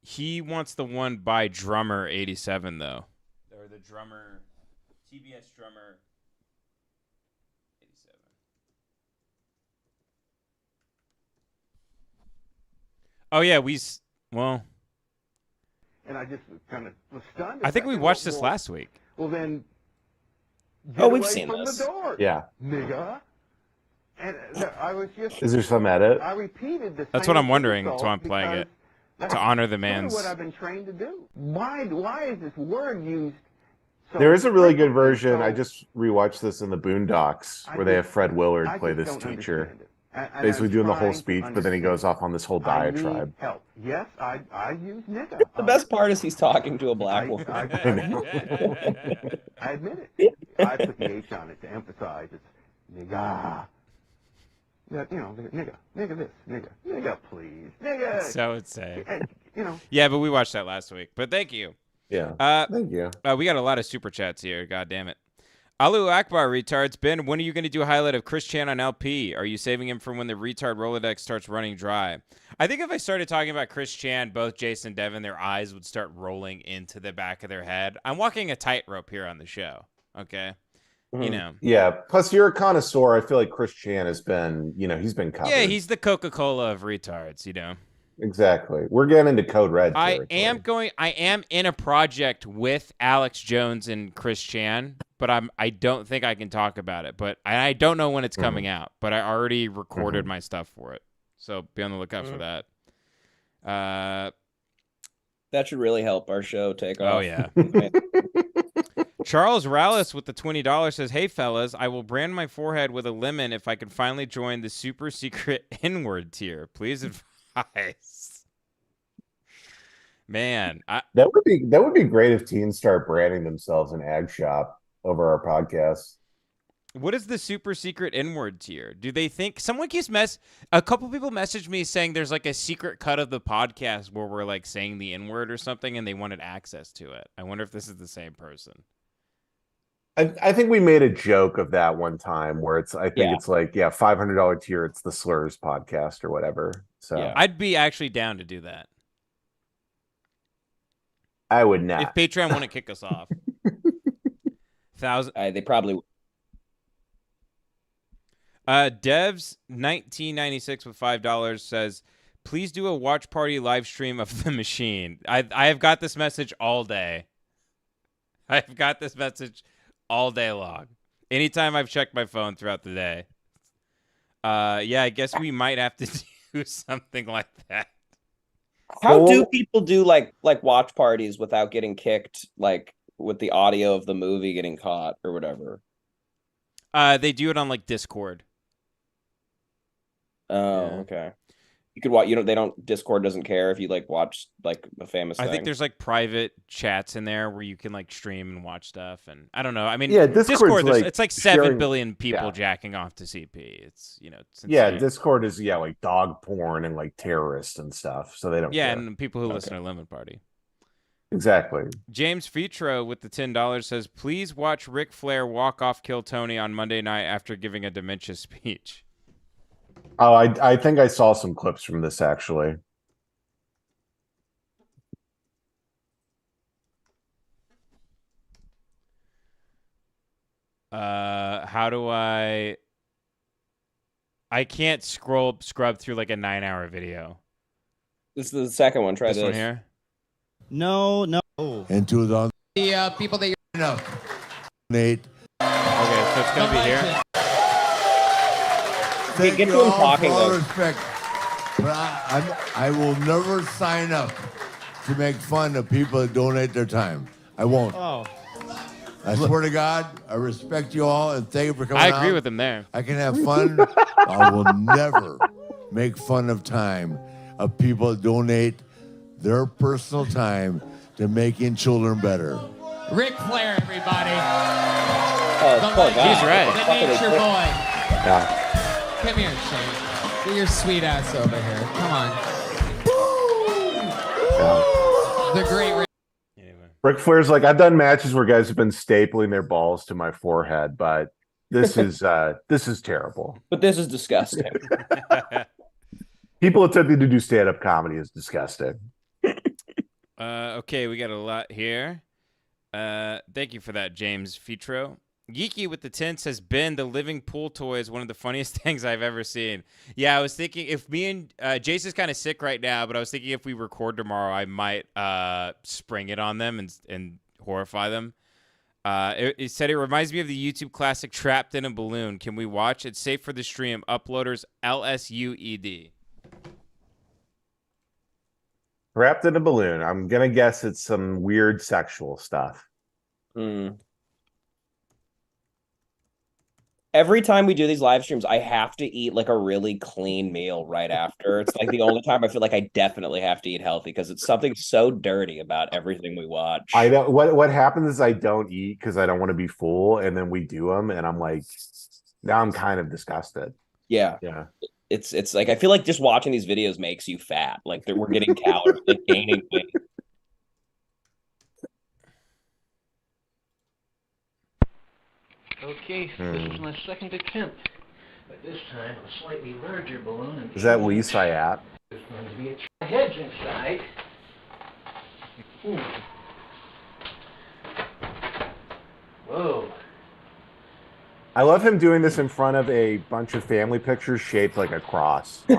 He wants the one by drummer 87 though, or the drummer, TBS drummer 87. Oh yeah, well. And I just kind of was stunned. I think we watched this last week. Well then. We've seen this. The door, yeah, nigga. And I was just. Is there some edit? I repeated the. That's what I'm wondering. That's why I'm playing it to honor the man's. What I've been trained to do. Why is this word used? So there is a really good version. I just rewatched this in the Boondocks where they have Fred Willard play this teacher, basically doing the whole speech, but then he goes off on this whole diatribe. Help. Yes, I use nigga. The best part is he's talking to a black woman. I admit it. I put the H on it to emphasize it's nigga. You know, nigga this, nigga please, nigga. So would say. And, you know. Yeah, but we watched that last week. But thank you. Yeah. Thank you. We got a lot of super chats here. God damn it. Alu Akbar retards. Ben, when are you going to do a highlight of Chris Chan on LP? Are you saving him for when the retard Rolodex starts running dry? I think if I started talking about Chris Chan, both Jason and Devin, their eyes would start rolling into the back of their head. I'm walking a tightrope here on the show. Okay. You know. Yeah. Plus, you're a connoisseur. I feel like Chris Chan has been, he's been covered. Yeah, he's the Coca-Cola of retards, Exactly. We're getting into Code Red. I am in a project with Alex Jones and Chris Chan, but I don't think I can talk about it. But I don't know when it's coming out. But I already recorded my stuff for it, so be on the lookout for that. That should really help our show take off. Oh yeah. Charles Rallis with the $20 says, "Hey fellas, I will brand my forehead with a lemon if I can finally join the super secret N-word tier. Please advise." Man, that would be great if teens start branding themselves an ag shop over our podcast. What is the super secret N-word tier? Do they think someone keeps a couple people messaged me saying there's like a secret cut of the podcast where we're like saying the N-word or something and they wanted access to it. I wonder if this is the same person. I think we made a joke of that one time where it's it's like $500 tier, it's the Slurs podcast or whatever. So I'd be actually down to do that. I would not. If Patreon wouldn't kick us off. They probably would. Devs 1996 with $5 says, "Please do a watch party live stream of The Machine." I have got this message all day. I've got this message all day long. Anytime I've checked my phone throughout the day. Yeah, I guess we might have to do something like that. How do people do like watch parties without getting kicked, like with the audio of the movie getting caught or whatever? They do it on like Discord. Oh, Yeah. okay. You could watch. They don't. Discord doesn't care if you like watch like a famous I thing. think there's like private chats in there where you can like stream and watch stuff, and I don't know. I mean, Yeah, Discord, like it's like 7 sharing, billion people jacking off to CP. It's it's yeah, insane. Discord is like dog porn and like terrorists and stuff, so they don't. Yeah, care. and people who listen to Lemon Party. Exactly. James Fitro with the $10 says, "Please watch Ric Flair walk off Kill Tony on Monday night after giving a dementia speech." Oh, I think I saw some clips from this actually. How do I can't scrub through like a 9-hour video. This is the second one. Try this one here. No. Into the People that you know. Nate. Okay, so it's gonna be here. Thank get you to him all talking, for all though. respect, but I will never sign up to make fun of people that donate their time. I won't. Oh. I swear to God, I respect you all and thank you for coming I agree out. with him there. I can have fun. I will never make fun of time of people that donate their personal time to making children better. Ric Flair, everybody. Oh, poor guy. He's right. The nature boy. Yeah. Come here, Shane. Get your sweet ass over here. Come on. The great Ric. Anyway. Ric Flair's like, I've done matches where guys have been stapling their balls to my forehead, but this is terrible. But this is disgusting. People attempting to do stand-up comedy is disgusting. Okay, we got a lot here. Thank you for that, James Fitro. Geeky with the 10 says, Ben, the living pool toy is one of the funniest things I've ever seen. Yeah, I was thinking if me and Jace is kind of sick right now, but I was thinking if we record tomorrow, I might spring it on them and horrify them. It said it reminds me of the YouTube classic Trapped in a Balloon. Can we watch? It's safe for the stream. Uploaders LSUED. Wrapped in a balloon. I'm gonna guess it's some weird sexual stuff. Every time we do these live streams, I have to eat like a really clean meal right after. It's like the only time I feel like I definitely have to eat healthy because it's something so dirty about everything we watch. I don't. What happens is I don't eat because I don't want to be full, and then we do them, and I'm like, now I'm kind of disgusted. Yeah. It's like I feel like just watching these videos makes you fat. Like we're getting calories, like gaining weight. Okay, this is my second attempt, but this time a slightly larger balloon. And Is that Lee Syatt? there's going to be a hedge inside. Whoa. I love him doing this in front of a bunch of family pictures shaped like a cross. My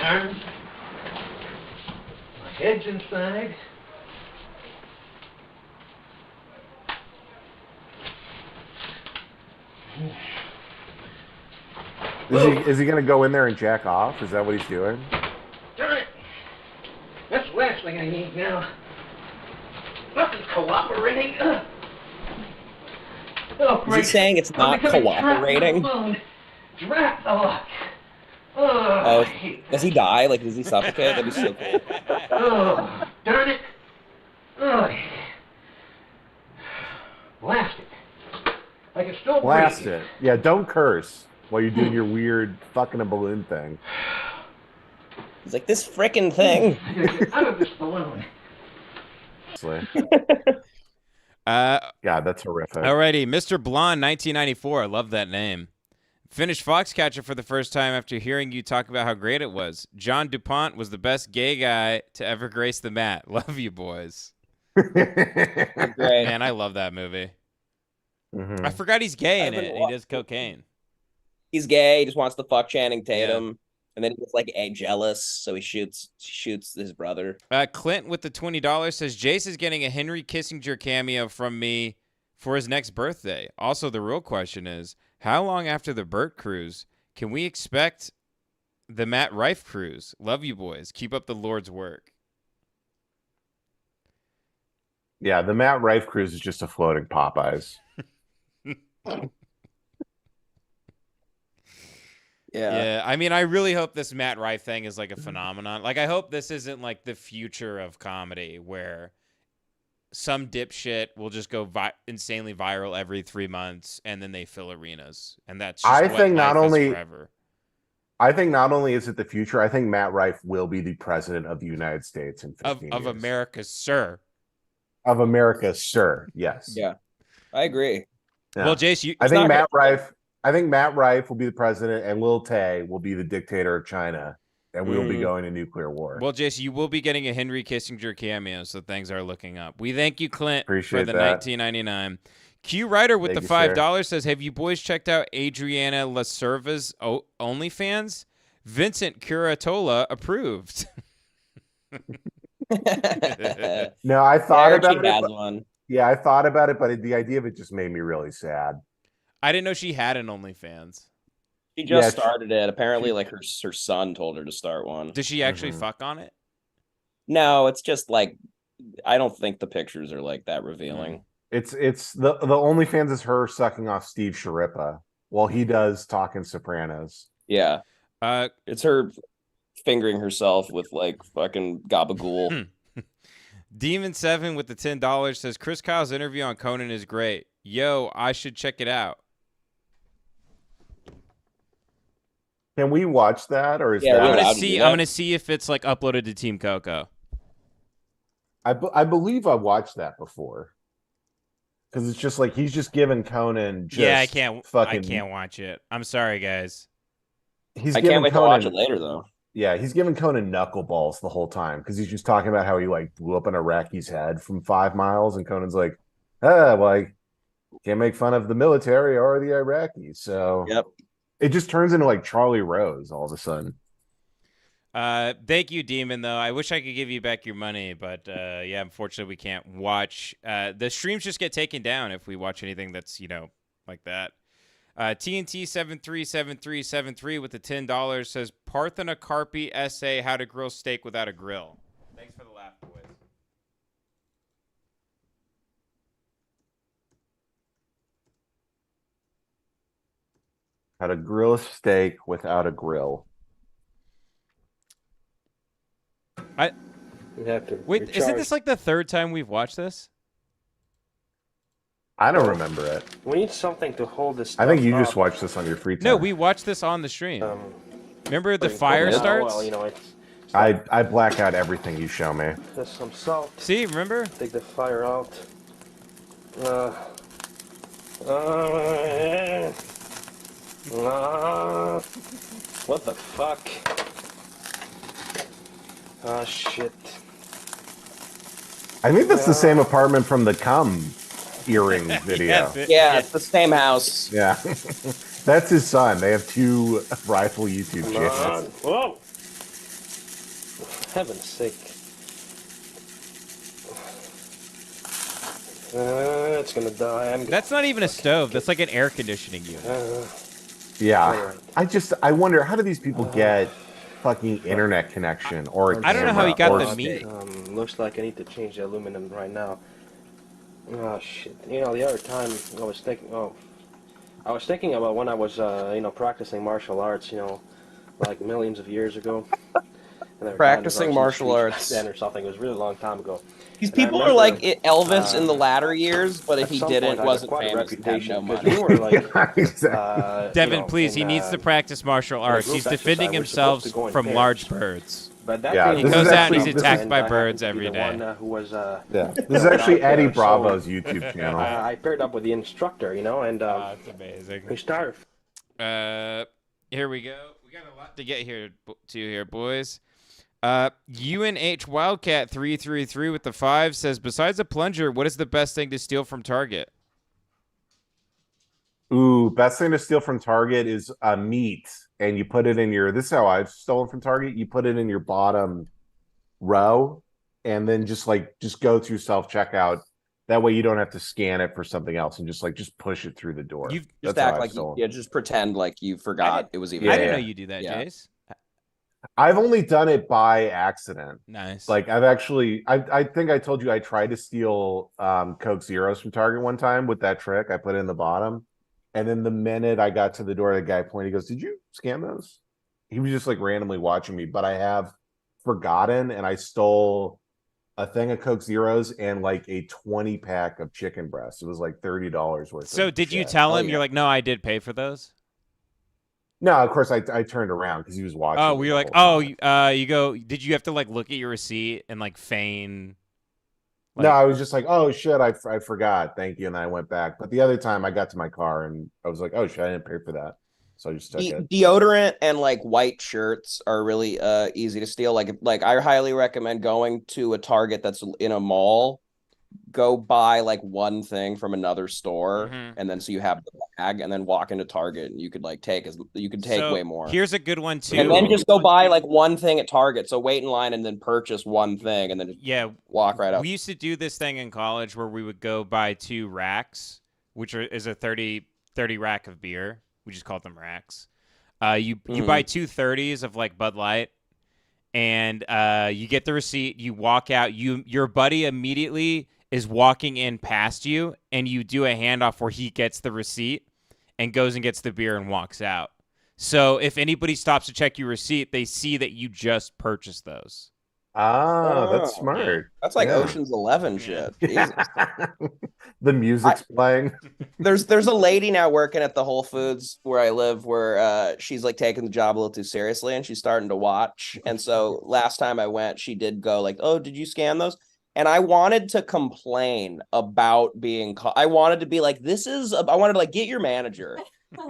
arms. My head's inside. Is he gonna go in there and jack off? Is that what he's doing? Darn it! That's the last thing I need now. Nothing's cooperating. Oh, Is he saying it's not cooperating? Drat the luck. Oh, does he die? Like, does he suffocate? That'd be so cool. Oh, darn it. Oh, blast it. I can still Blast breathe. it. Yeah, don't curse while you're doing your weird fucking a balloon thing. He's like, this frickin' thing. I gotta get out of this balloon. God, that's horrific. Alrighty, Mr. Blonde, 1994. I love that name. Finished Foxcatcher for the first time after hearing you talk about how great it was. John DuPont was the best gay guy to ever grace the mat. Love you, boys. Great. Man, I love that movie. Mm-hmm. I forgot he's gay in it, and he does cocaine. He's gay. He just wants to fuck Channing Tatum. And then he gets like jealous, so he shoots his brother. Clint with the $20 says Jace is getting a Henry Kissinger cameo from me for his next birthday. Also, the real question is, how long after the Burt cruise can we expect the Matt Rife cruise? Love you, boys. Keep up the Lord's work. Yeah, the Matt Rife cruise is just a floating Popeyes. Yeah, I mean, I really hope this Matt Rife thing is like a phenomenon. Like, I hope this isn't like the future of comedy where some dipshit will just go insanely viral every 3 months and then they fill arenas. And that's just what life is forever. I think not only is it the future, I think Matt Rife will be the president of the United States in 15 years. Of America, sir. Of America, sir. Yes. Yeah, I agree. Yeah. Well, Jace, I think Matt Rife will be the president, and Lil Tay will be the dictator of China, and we will be going to nuclear war. Well, Jace, you will be getting a Henry Kissinger cameo, so things are looking up. We thank you, Clint, Appreciate for the that. $19.99. Q Ryder with the $5 says, "Have you boys checked out Adriana Lacerva's OnlyFans? Vincent Curatola approved." No, I thought about it. One. Yeah, I thought about it, but the idea of it just made me really sad. I didn't know she had an OnlyFans. She just started it. Apparently, like her son told her to start one. Does she actually fuck on it? No, it's just like I don't think the pictures are like that revealing. It's the OnlyFans is her sucking off Steve Sharippa while he does talking Sopranos. Yeah, it's her fingering herself with like fucking gabagool. Demon 7 with the $10 says, "Chris Kyle's interview on Conan is great. Yo, I should check it out." Can we watch that, or is I'm that? gonna see if it's like uploaded to Team Coco. I believe I watched that before, because it's just like he's just giving Conan. I can't watch it. I'm sorry, guys. I can't wait to watch it later, though. Yeah, he's giving Conan knuckleballs the whole time because he's just talking about how he like blew up an Iraqi's head from 5 miles, and Conan's like, like can't make fun of the military or the Iraqis. So yep. It just turns into like Charlie Rose all of a sudden. Thank you, Demon, though. I wish I could give you back your money, but yeah, unfortunately we can't watch. The streams just get taken down if we watch anything that's, like that. TNT 737373 with the $10 says, "Parthena Carpi essay, how to grill steak without a grill." Thanks for the laugh, boys. How to grill a steak without a grill. Wait, isn't this like the third time we've watched this? I don't remember it. We need something to hold this. I think you just watched this on your free time. No, we watched this on the stream. Remember the fire starts? Well, I black out everything you show me. There's some salt. See, remember? Take the fire out. What the fuck? Oh shit. I think that's the same apartment from the cum earring video. Yeah, it's the same house. Yeah. That's his son. They have 2 rival YouTube channels. Whoa! For heaven's sake. It's gonna die. That's not even a stove. That's like an air conditioning unit. Yeah. I wonder, how do these people get fucking internet connection or a I don't know how he got the meat. Looks like I need to change the aluminum right now. Oh shit! The other time I was thinking about when I was practicing martial arts. Like millions of years ago. Practicing martial arts. Then or something. It was a really long time ago. These people are like Elvis in the latter years, but if he didn't, wasn't famous, had no money. Devin, please, he needs to practice martial arts. He's defending himself from large birds. But that Yeah, He this goes is out and actually- he's attacked and by I happened birds to be every the day. one, who was, This is actually Eddie so, Bravo's YouTube channel. I paired up with the instructor, and That's amazing. we started. Here we go. We got a lot to get here, boys. UNH Wildcat 333 with the 5 says, "Besides a plunger, what is the best thing to steal from Target?" Ooh, best thing to steal from Target is meat, and you put it in your. This is how I've stolen from Target. You put it in your bottom row, and then just go through self checkout. That way you don't have to scan it for something else and just push it through the door. You've just That's how act I've like stolen. just pretend like you forgot it was even. I didn't Yeah. know you do that, Yeah. Jace. I've only done it by accident. Nice. Like I think I told you I tried to steal Coke Zeros from Target one time with that trick. I put it in the bottom. And then the minute I got to the door, the guy pointed, he goes, "Did you scan those?" He was just like randomly watching me, but I have forgotten, and I stole a thing of Coke Zeros and like a 20 pack of chicken breasts. It was like $30 worth. So did you tell him? You're like, "No, I did pay for those." No, of course I turned around because he was watching. Oh, you're like, "Oh, you go." Did you have to like look at your receipt and like feign? No, I was just like, "Oh shit, I forgot. Thank you," and I went back. But the other time, I got to my car and I was like, "Oh shit, I didn't pay for that," so I just took it. Deodorant and like white shirts are really easy to steal. Like I highly recommend going to a Target that's in a mall. Go buy like one thing from another store, and then so you have the bag, and then walk into Target, and you could like take way more. Here's a good one too. And then just go buy like one thing at Target. So wait in line and then purchase one thing, and then just walk right up. We used to do this thing in college where we would go buy 2 racks, which is a 30 rack of beer. We just called them racks. You buy 2 30s of like Bud Light, and you get the receipt. You walk out. Your buddy immediately is walking in past you, and you do a handoff where he gets the receipt and goes and gets the beer and walks out. So if anybody stops to check your receipt, they see that you just purchased those. That's smart. That's like Ocean's 11 shit. Jesus. The music's playing. There's a lady now working at the Whole Foods where I live where she's like taking the job a little too seriously, and she's starting to watch. And so last time I went, she did go like, "Oh, did you scan those?" And I wanted to complain about being caught. I wanted to be like, I wanted to like, get your manager.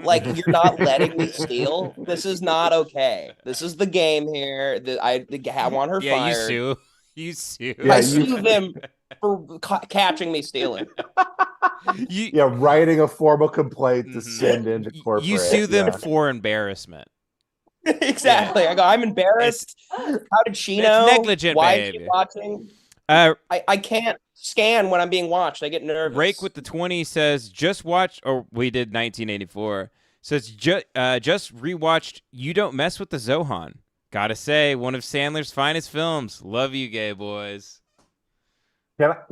Like, you're not letting me steal. This is not okay. This is the game here. I want her fired. You sue. I sue them for catching me stealing. Writing a formal complaint to send into corporate. You sue them for embarrassment. Exactly. I go, I'm embarrassed. How did she know? It's negligent, Why baby. is she watching? I can't scan when I'm being watched. I get nervous. Rake with the 20 says, just watch, or we did 1984. Says, just rewatched You Don't Mess with the Zohan. Gotta say, one of Sandler's finest films. Love you, gay boys.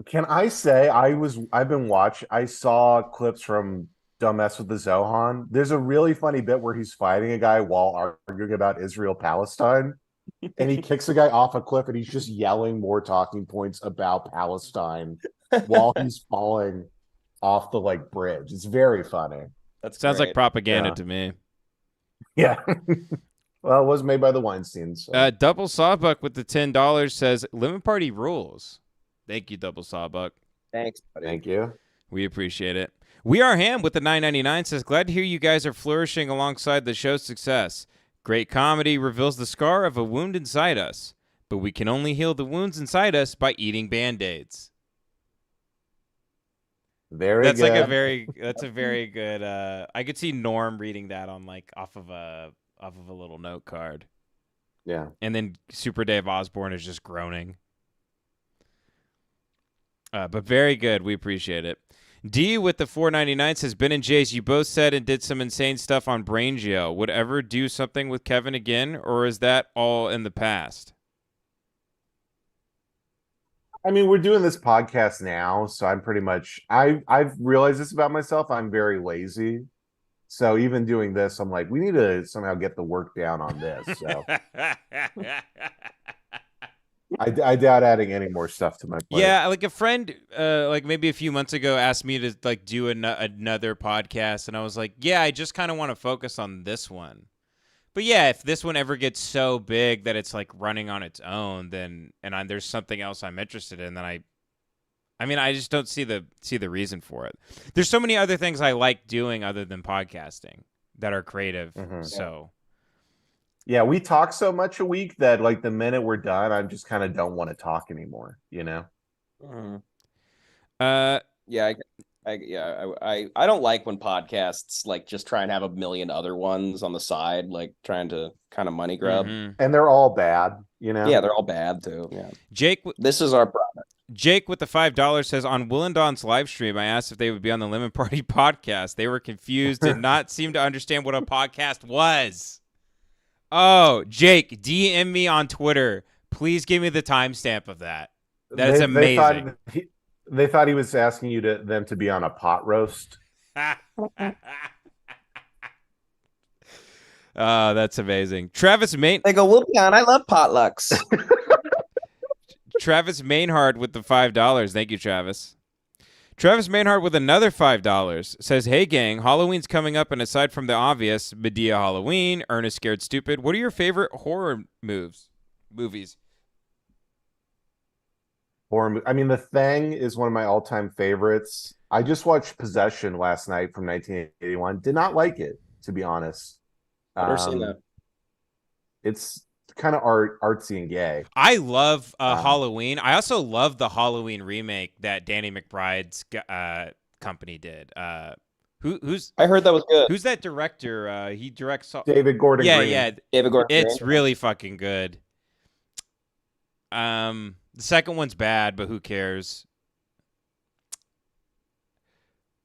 Can I say I saw clips from Don't Mess with the Zohan. There's a really funny bit where he's fighting a guy while arguing about Israel-Palestine. And he kicks a guy off a cliff, and he's just yelling more talking points about Palestine while he's falling off the like bridge. It's very funny. That sounds like propaganda to me. Yeah. Well, it was made by the Weinsteins. So. Double Sawbuck with the $10 says, "Lemon Party rules." Thank you, Double Sawbuck. Thanks, buddy. Thank you. We appreciate it. We Are Ham with the $9.99 says, "Glad to hear you guys are flourishing alongside the show's success. Great comedy reveals the scar of a wound inside us, but we can only heal the wounds inside us by eating Band-Aids." That's a very good. I could see Norm reading that on like off of a little note card. Yeah. And then Super Dave Osborne is just groaning. But very good. We appreciate it. D with the $4.99 says, "Ben and Jace, you both said and did some insane stuff on Brain Jail. Would ever do something with Kevin again, or is that all in the past?" I mean, we're doing this podcast now, so I'm pretty much I've realized this about myself. I'm very lazy. So even doing this, I'm like, we need to somehow get the work down on this. So I doubt adding any more stuff to my plate. Yeah, like a friend, like maybe a few months ago, asked me to like do another podcast, and I was like, yeah, I just kind of want to focus on this one. But yeah, if this one ever gets so big that it's like running on its own, then there's something else I'm interested in, then I mean, I just don't see the reason for it. There's so many other things I like doing other than podcasting that are creative. Mm-hmm. So. Yeah, we talk so much a week that like the minute we're done, I just kind of don't want to talk anymore, you know? I don't like when podcasts like just try and have a million other ones on the side, like trying to kind of money grab. Mm-hmm. And they're all bad, you know? Yeah, they're all bad too. Yeah. Jake, this is our product. Jake with the $5 says, on Will and Don's live stream, I asked if they would be on the Lemon Party podcast. They were confused, did not seem to understand what a podcast was. Oh, Jake, DM me on Twitter. Please give me the timestamp of that. That is amazing. They thought he was asking them to be on a pot roast. Oh, that's amazing. Travis Main. They go, we'll be on. I love potlucks. Travis Mainhard with the $5. Thank you, Travis. Travis Mainhard with another $5 says, hey, gang, Halloween's coming up, and aside from the obvious, Medea Halloween, Ernest Scared Stupid, what are your favorite horror movies? I mean, The Thing is one of my all-time favorites. I just watched Possession last night from 1981. Did not like it, to be honest. I've never seen that. It's kind of artsy and gay. I love Halloween. I also love the Halloween remake that Danny McBride's company did. Who's? I heard that was good. Who's that director? He directs David Gordon Green. Yeah, David Gordon It's Green. really fucking good. The second one's bad, but who cares?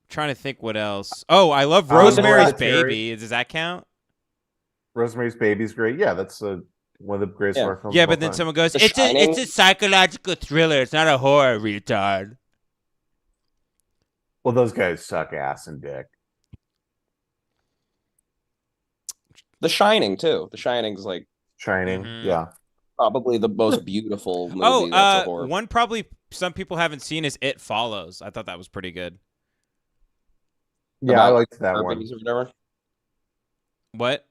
I'm trying to think what else. Oh, I love Rosemary's Baby. Does that count? Rosemary's Baby's great. Yeah, that's one of the greatest horror films. Yeah, but then someone goes, it's a psychological thriller. It's not a horror, retard. Well, those guys suck ass and dick. The Shining, too. The Shining's like... Shining, yeah. Probably the most beautiful movie that's a horror. One probably some people haven't seen is It Follows. I thought that was pretty good. Yeah, I liked that one. Or whatever? What?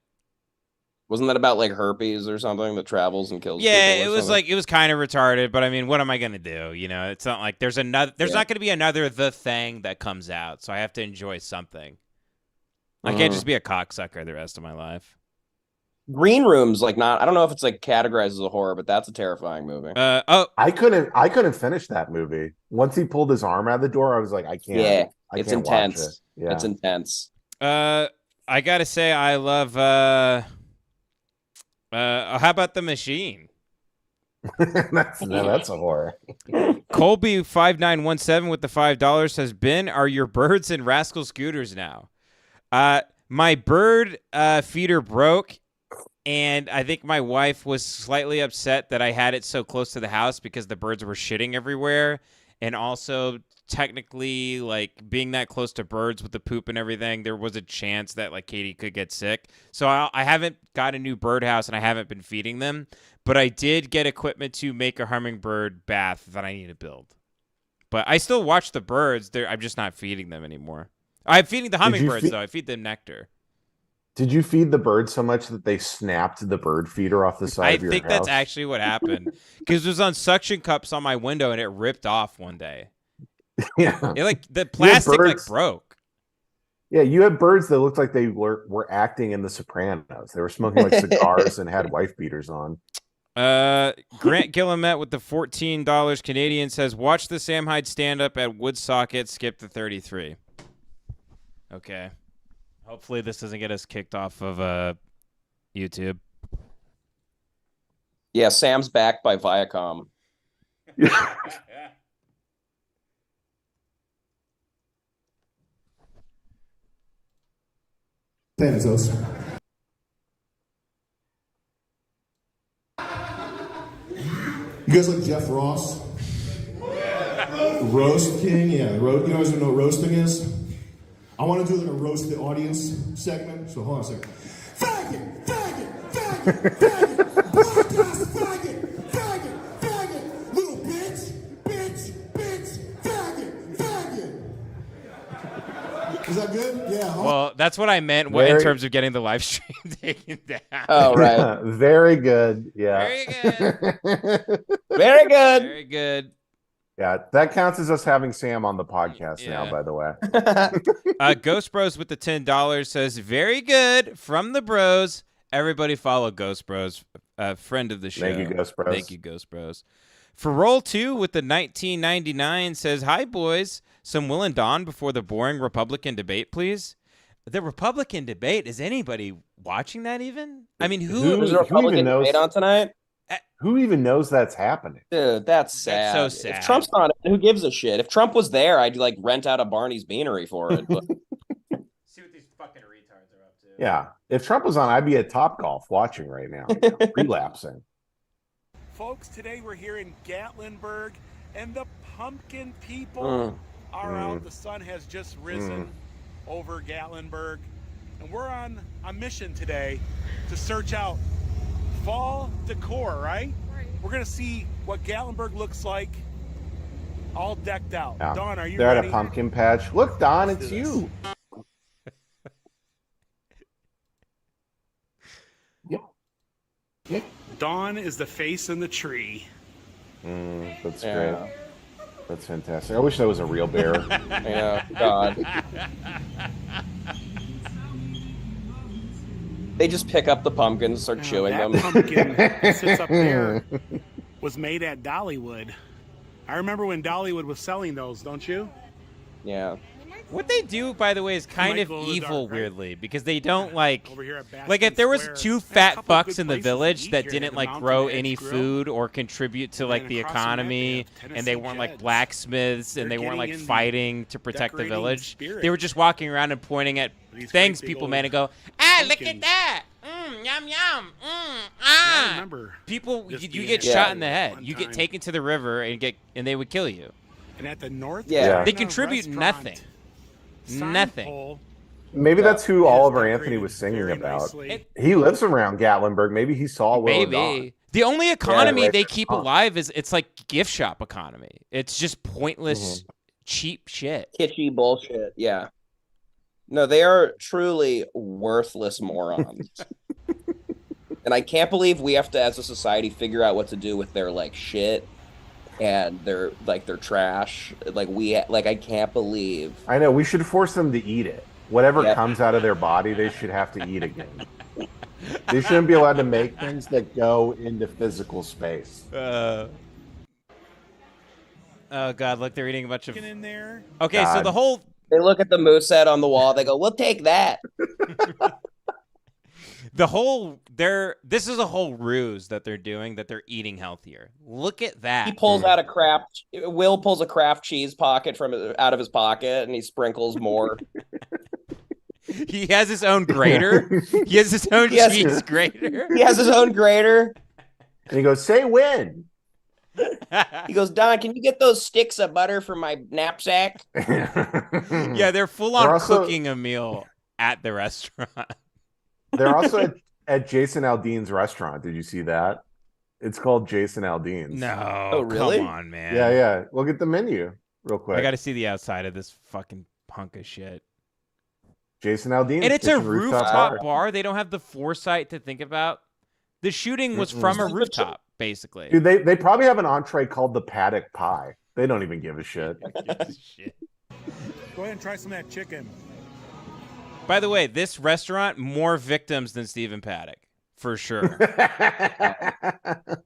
Wasn't that about like herpes or something that travels and kills people? Yeah, it was kind of retarded, but I mean, what am I gonna do? You know, it's not like there's not gonna be another The Thing that comes out, so I have to enjoy something. I can't just be a cocksucker the rest of my life. Green Room's like not. I don't know if it's like categorized as a horror, but that's a terrifying movie. I couldn't finish that movie. Once he pulled his arm out of the door, I was like, I can't. Yeah, it's intense. Watch it. Yeah. It's intense. I gotta say, I love. How about The Machine? that's a horror. Colby5917 with the $5 says, Ben, are your birds in Rascal Scooters now? My bird feeder broke, and I think my wife was slightly upset that I had it so close to the house because the birds were shitting everywhere, and also technically, like, being that close to birds with the poop and everything, there was a chance that, like, Katie could get sick. So I haven't got a new birdhouse, and I haven't been feeding them, but I did get equipment to make a hummingbird bath that I need to build. But I still watch the birds. I'm just not feeding them anymore. I'm feeding the hummingbirds, though. I feed them nectar. Did you feed the birds so much that they snapped the bird feeder off the side of your house? I think that's actually what happened. Because it was on suction cups on my window, and it ripped off one day. Yeah. The plastic broke. Yeah, you had birds that looked like they were acting in The Sopranos. They were smoking like cigars and had wife beaters on. Grant Gillimet with the $14 Canadian says, watch the Sam Hyde stand-up at Woodsocket, skip the 33. Okay. Hopefully this doesn't get us kicked off of YouTube. Yeah, Sam's backed by Viacom. Potatoes. You guys like Jeff Ross? Roast King? Yeah, you guys know what roasting is? I want to do like a roast the audience segment. So hold on a second. Faggot! Faggot! Faggot! Faggot! Broadcast faggot! Faggot! Faggot! Little bitch! Bitch! Bitch! Faggot! Faggot! Is that good? Yeah. Well, that's what I meant in terms of getting the live stream taken down. Oh, right. Very good. Yeah. Very good. Very good. Very good. Yeah, that counts as us having Sam on the podcast now, by the way. Ghost Bros with the $10 says, very good from the bros. Everybody follow Ghost Bros, friend of the show. Thank you, Ghost Bros. Thank you, Ghost Bros. For Roll 2 with the 1999 says, hi, boys. Some Will and Don before the boring Republican debate, please. The Republican debate, is anybody watching that even? I mean, There's a Republican debate on tonight? Who even knows that's happening? Dude, that's sad. That's so sad. If Trump's not, who gives a shit? If Trump was there, I'd like rent out a Barney's Beanery for it. But... See what these fucking retards are up to. Yeah. If Trump was on, I'd be at Topgolf watching right now, relapsing. Folks, today we're here in Gatlinburg, and the pumpkin people are out. The sun has just risen over Gatlinburg, and we're on a mission today to search out fall decor, right? We're going to see what Gatlinburg looks like all decked out. Yeah. Dawn, are you They're ready? at a pumpkin patch. Look, Don, it's you. Yep. Dawn is the face in the tree. That's great. That's fantastic. I wish that was a real bear. Yeah, God. They just pick up the pumpkins, start chewing that them. Pumpkin that sits up there was made at Dollywood. I remember when Dollywood was selling those, don't you? Yeah. What they do, by the way, is kind of evil, weirdly, because they don't like if there was Square, two there's a fat couple fucks good in the places to village eat that here. didn't The like Mountain grow Edge any Grill. food or contribute to like the across from that, they economy, have and they Tennessee weren't like Jeds. blacksmiths, and They're they weren't like getting in fighting to protect the decorating village. spirit. They were just walking around and pointing at These things great big people old made and go, look at pumpkins. that, yum yum, I remember people. this You being get at shot in the Dollywood head. one You get time. taken to the river and they would kill you. And at the North Yeah. Carolina They contribute restaurant, nothing. sign Nothing. pole Maybe that's who is Oliver Anthony decorated was singing very about. nicely. He lives around Gatlinburg. Maybe he saw Will Maybe. The only economy right they there. keep alive is it's like gift shop economy. It's just pointless, cheap shit. Kitschy bullshit. Yeah. No, they are truly worthless morons. And I can't believe we have to, as a society, figure out what to do with their like shit and their trash. I can't believe. I know. We should force them to eat it. Whatever comes out of their body, they should have to eat again. They shouldn't be allowed to make things that go into physical space. Oh God! Look, they're eating a bunch of. In there. Okay, so the whole They look at the moose head on the wall. They go, "We'll take that." this is a whole ruse that they're doing, that they're eating healthier. Look at that. He pulls out Will pulls a Kraft cheese pocket out of his pocket, and he sprinkles more. He has his own grater. He has his own cheese grater. He has his own grater. And he goes, "Say when." He goes, "Don, can you get those sticks of butter for my knapsack?" Yeah, they're full on cooking a meal at the restaurant. They're also at Jason Aldean's restaurant. Did you see that? It's called Jason Aldean's. No. Oh, really? Come on, man. Yeah. Look at the menu real quick. I got to see the outside of this fucking hunk of shit. Jason Aldean's. And it's a Kitchen rooftop bar. They don't have the foresight to think about. The shooting was from a rooftop, basically. Dude, they probably have an entree called the paddock pie. They don't even give a shit. Go ahead and try some of that chicken. By the way, this restaurant, more victims than Stephen Paddock, for sure.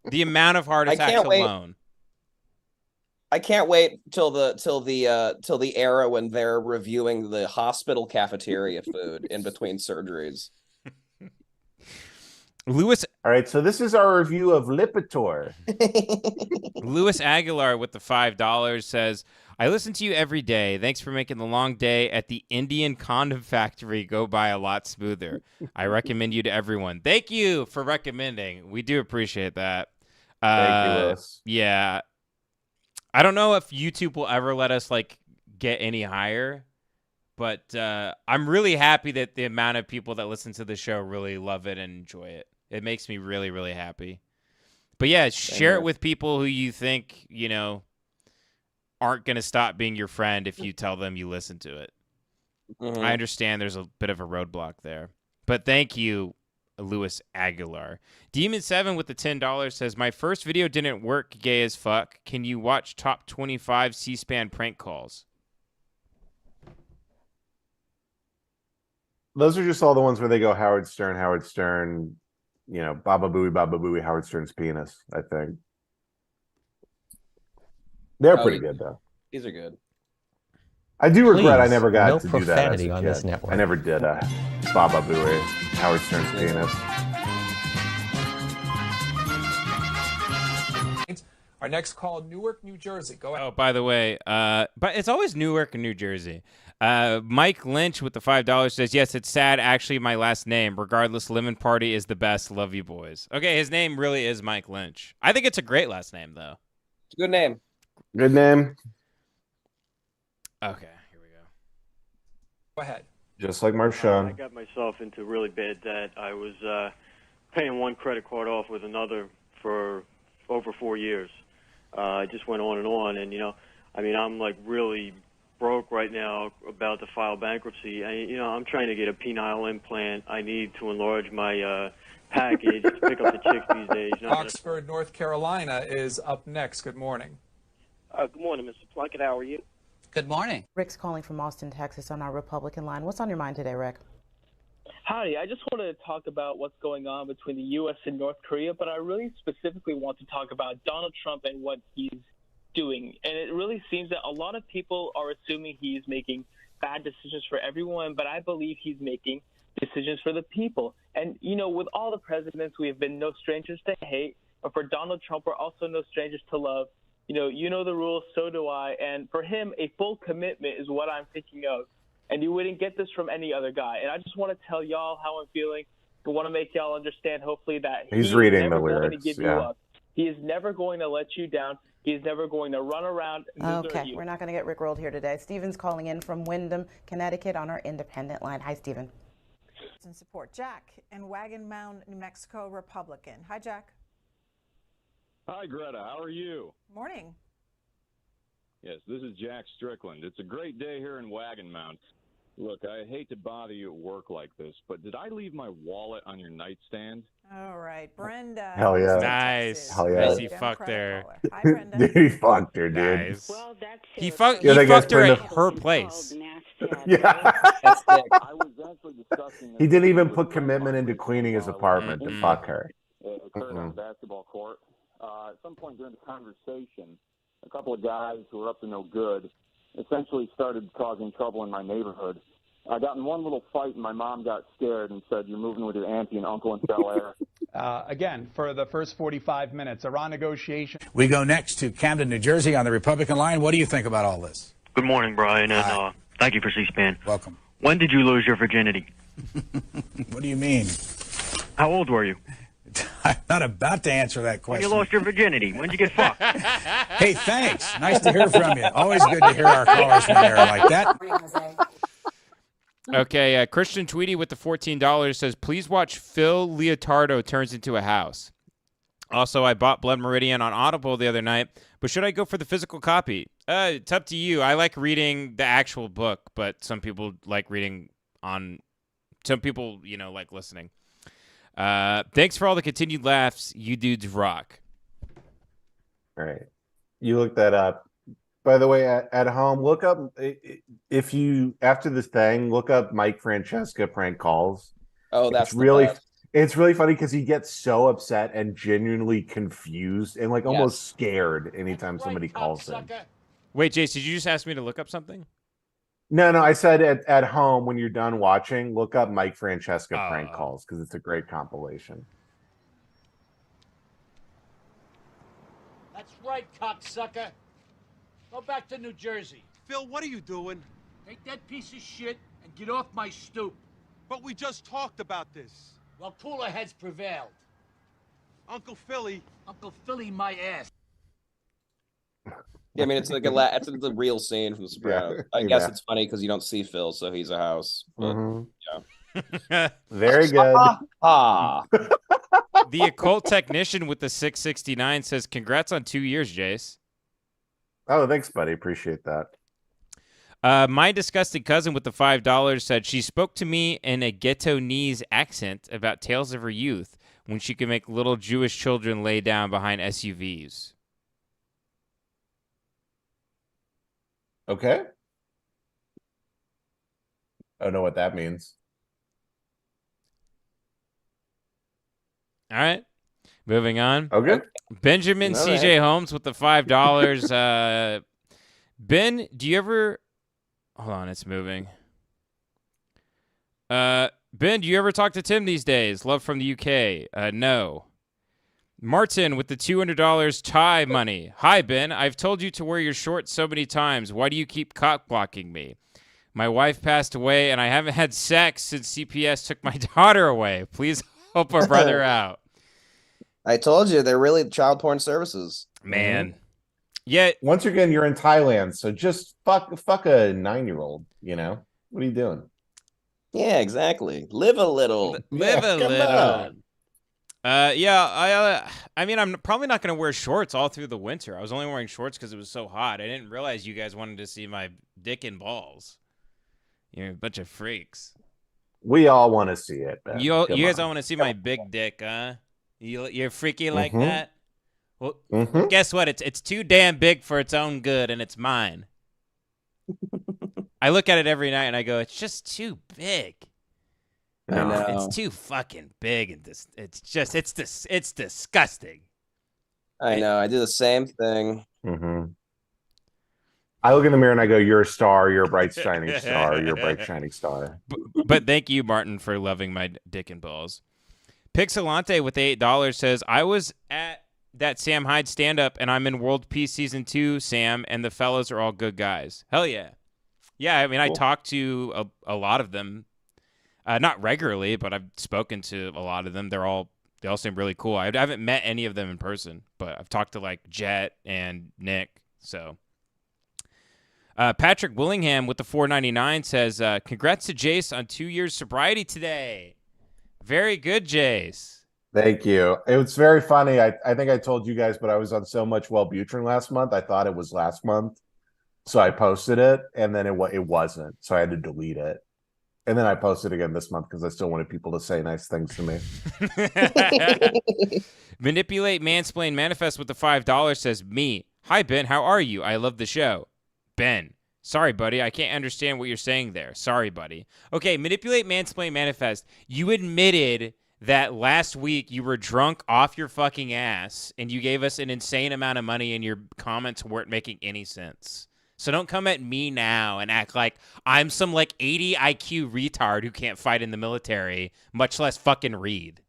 The amount of heart attacks alone. I can't wait till the era when they're reviewing the hospital cafeteria food in between surgeries. Lewis. All right, so this is our review of Lipitor. Louis Aguilar with the $5 says, "I listen to you every day. Thanks for making the long day at the Indian condom factory go by a lot smoother. I recommend you to everyone." Thank you for recommending. We do appreciate that. Thank you, Louis. Yeah. I don't know if YouTube will ever let us get any higher, but I'm really happy that the amount of people that listen to the show really love it and enjoy it. It makes me really, really happy. But yeah, share it with people who you think, aren't going to stop being your friend if you tell them you listen to it. Mm-hmm. I understand there's a bit of a roadblock there. But thank you, Louis Aguilar. Demon7 with the $10 says, "My first video didn't work, gay as fuck. Can you watch top 25 C-SPAN prank calls?" Those are just all the ones where they go Howard Stern, Baba Booey, Howard Stern's penis, I think. They're pretty good, though. These are good. I do regret I Please, never got no to do that as profanity a on kid. this network. I never did Baba Booey, Howard Stern's penis. Our next call, Newark, New Jersey. Go ahead. Oh, by the way, but it's always Newark and New Jersey. Mike Lynch with the $5 says, yes, it's sad. Actually, my last name. Regardless, Lemon Party is the best. Love you, boys. Okay, his name really is Mike Lynch. I think it's a great last name, though. It's a good name. Good name. Okay, here we go. Go ahead. Just like Marshawn. I got myself into really bad debt. I was paying one credit card off with another for over 4 years. I just went on, and I'm like really broke right now, about to file bankruptcy. I'm trying to get a penile implant. I need to enlarge my package to pick up the chicks these days. Oxford, North Carolina is up next. Good morning. Good morning, Mr. Plunkett. How are you? Good morning. Rick's calling from Austin, Texas on our Republican line. What's on your mind today, Rick? Howdy. I just wanted to talk about what's going on between the U.S. and North Korea, but I really specifically want to talk about Donald Trump and what he's doing. And it really seems that a lot of people are assuming he's making bad decisions for everyone, but I believe he's making decisions for the people. And, with all the presidents, we have been no strangers to hate. But for Donald Trump, we're also no strangers to love. You know the rules, so do I. And for him, a full commitment is what I'm thinking of. And you wouldn't get this from any other guy. And I just want to tell y'all how I'm feeling. I want to make y'all understand, hopefully, that he's reading the going lyrics. to give you up. He is never going to let you down. He is never going to run around and desert Okay, you. we're not going to get rickrolled here today. Stephen's calling in from Windham, Connecticut on our independent line. Hi, Stephen. And support Jack in Wagon Mound, New Mexico, Republican. Hi, Jack. Hi, Greta. How are you? Morning. Yes, this is Jack Strickland. It's a great day here in Wagon Mound. Look, I hate to bother you at work like this, but did I leave my wallet on your nightstand? All right, Brenda. Hell yeah. Nice. Hell yeah. He fucked her. Hi, Brenda. Dude, he fucked her, dude. Nice. He fucked Yeah, that guy's her at Brenda. her place. Yeah. That's sick. I was actually discussing He didn't even put commitment into cleaning his apartment to fuck her. It occurred on a basketball court. At some point during the conversation, a couple of guys who were up to no good essentially started causing trouble in my neighborhood. I got in one little fight, and my mom got scared and said, "You're moving with your auntie and uncle in Bel Air." Again, for the first 45 minutes, Iran negotiation. We go next to Camden, New Jersey on the Republican line. What do you think about all this? Good morning, Brian, and thank you for C-SPAN. Welcome. When did you lose your virginity? What do you mean? How old were you? I'm not about to answer that When question. you lost your virginity? When did you get fucked? Hey, thanks. Nice to hear from you. Always good to hear our callers when they're like that. Okay, Christian Tweedy with the $14 says, please watch Phil Leotardo Turns Into a House. Also, I bought Blood Meridian on Audible the other night, but should I go for the physical copy? It's up to you. I like reading the actual book, but some people like reading on... Some people, like listening. Thanks for all the continued laughs. You dudes rock. All right. You look that up. By the way, at home, look up, if you, after this thing, look up Mike Francesca prank calls. Oh, that's it's really funny because he gets so upset and genuinely confused and like almost scared anytime somebody calls him. Wait, Jace, did you just ask me to look up something? No, I said at home when you're done watching, look up Mike Francesca prank calls because it's a great compilation. That's right, cocksucker. Go back to New Jersey. Phil, what are you doing? Take that piece of shit and get off my stoop. But we just talked about this. Well, cooler heads prevailed. Uncle Philly. Uncle Philly, my ass. Yeah, I mean, it's like it's a real scene from The Sopranos. I guess it's funny because you don't see Phil, so he's a house. But, yeah. Very good. The occult technician with the 669 says, congrats on 2 years, Jace. Oh, thanks, buddy. Appreciate that. My disgusting cousin with the $5 said she spoke to me in a ghetto-nese accent about tales of her youth when she could make little Jewish children lay down behind SUVs. Okay. I don't know what that means. All right. Moving on. Okay. Benjamin All CJ right. Holmes with the $5. Ben, do you ever... Hold on, it's moving. Ben, do you ever talk to Tim these days? Love from the UK. No. Martin with the $200 tie money. Hi, Ben. I've told you to wear your shorts so many times. Why do you keep cock blocking me? My wife passed away, and I haven't had sex since CPS took my daughter away. Please help our brother out. I told you, they're really child porn services. Man. Yeah. Once again, you're in Thailand, so just fuck a 9-year-old, you know? What are you doing? Yeah, exactly. Live a little. Live a come little. on. I mean, I'm probably not going to wear shorts all through the winter. I was only wearing shorts because it was so hot. I didn't realize you guys wanted to see my dick and balls. You're a bunch of freaks. We all want to see it, Ben. You Come guys on. all want to see my big dick, huh? You're freaky like Mhm. that? Well, guess what? It's too damn big for its own good, and it's mine. I look at it every night, and I go, it's just too big. I know. It's too fucking big, and it's disgusting. I know. I do the same thing. Mm-hmm. I look in the mirror and I go, "You're a star. You're a bright shining star. You're a bright shining star." But thank you, Martin, for loving my dick and balls. Pixelante with $8 says, I was at that Sam Hyde stand-up, and I'm in World Peace Season 2, Sam, and the fellas are all good guys. Hell yeah. Yeah, I mean, Cool. I talk to a lot of them. Not regularly, but I've spoken to a lot of them. They all seem really cool. I haven't met any of them in person, but I've talked to, like, Jet and Nick, so... Patrick Willingham with the $4.99 says, congrats to Jace on 2 years sobriety today. Very good, Jace. Thank you. It was very funny. I think I told you guys, but I was on so much Wellbutrin last month. I thought it was last month. So I posted it, and then it wasn't. So I had to delete it. And then I posted again this month because I still wanted people to say nice things to me. Manipulate, Mansplain, Manifest with the $5 says, me. Hi, Ben. How are you? I love the show. Ben. Sorry, buddy. I can't understand what you're saying there. Sorry, buddy. Okay, Manipulate, Mansplain, Manifest. You admitted that last week you were drunk off your fucking ass and you gave us an insane amount of money and your comments weren't making any sense. So don't come at me now and act like I'm some like 80 IQ retard who can't fight in the military, much less fucking read.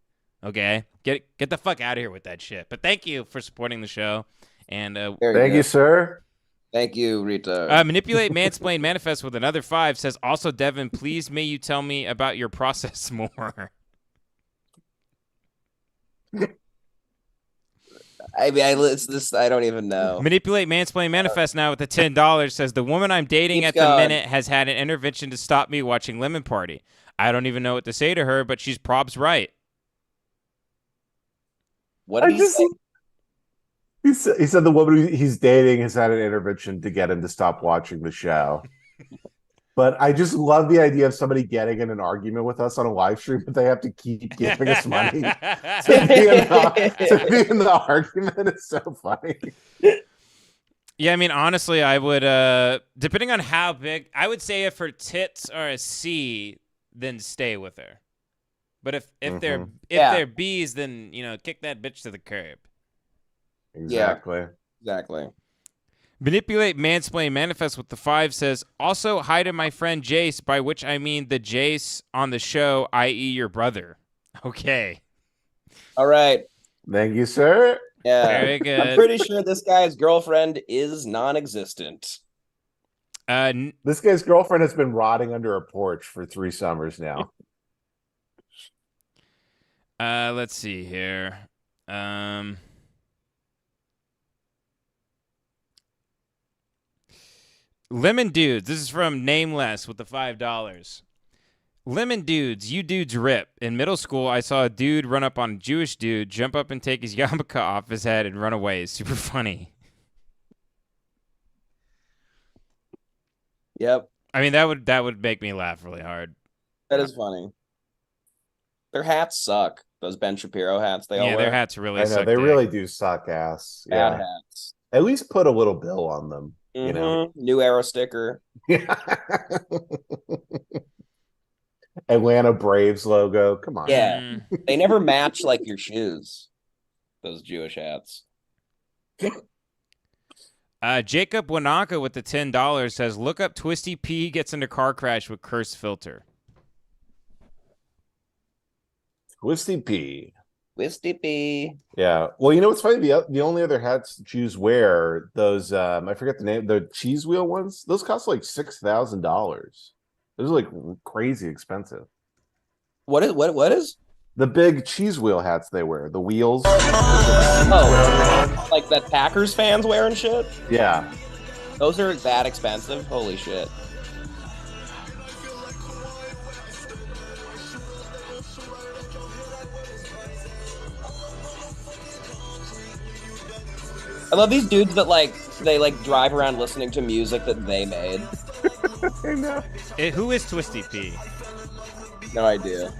Okay? Get the fuck out of here with that shit. But thank you for supporting the show. And thank you, sir. Thank you, Rita. Manipulate, Mansplain, Manifest with another 5 says, also, Devin, please may you tell me about your process more. I mean, it's this. I don't even know. Manipulate, Mansplain, Manifest now with the $10 says, the woman I'm dating Keep at the going. minute has had an intervention to stop me watching Lemon Party. I don't even know what to say to her, but she's probs right. What did he say? He said the woman he's dating has had an intervention to get him to stop watching the show. But I just love the idea of somebody getting in an argument with us on a live stream, but they have to keep giving us money to be in the argument. It's so funny. Yeah, I mean, honestly, I would, depending on how big, I would say if her tits are a C, then stay with her. But if they're B's, then, kick that bitch to the curb. Exactly. Yeah, exactly. Manipulate, Mansplain, Manifest with the 5 says, also, hi to my friend Jace, by which I mean the Jace on the show, i.e. your brother. Okay. All right. Thank you, sir. Yeah. Very good. I'm pretty sure this guy's girlfriend is non-existent. This guy's girlfriend has been rotting under a porch for 3 summers now. Let's see here. Lemon Dudes. This is from Nameless with the $5. Lemon Dudes, you dudes rip. In middle school, I saw a dude run up on a Jewish dude, jump up and take his yarmulke off his head and run away. It's super funny. Yep. I mean, that would make me laugh really hard. That is funny. Their hats suck. Those Ben Shapiro hats they all wear. Their hats really suck. They dick. really do suck ass. Bad hats. At least put a little bill on them. You know, new arrow sticker. Atlanta Braves logo. Come on. Yeah. They never match like your shoes. Those Jewish hats. Jacob Wanaka with the $10 says, look up Twisty P gets into car crash with cursed filter. Twisty P. Twisty P. Yeah. Well, you know what's funny? The only other hats Jews wear, those I forget the name, the cheese wheel ones, those cost like $6,000. Those are like crazy expensive. What is? The big cheese wheel hats they wear, the wheels. Oh, like that Packers fans wearing shit? Yeah. Those are that expensive? Holy shit. I love these dudes that they drive around listening to music that they made. I know. Who is Twisty P? No idea.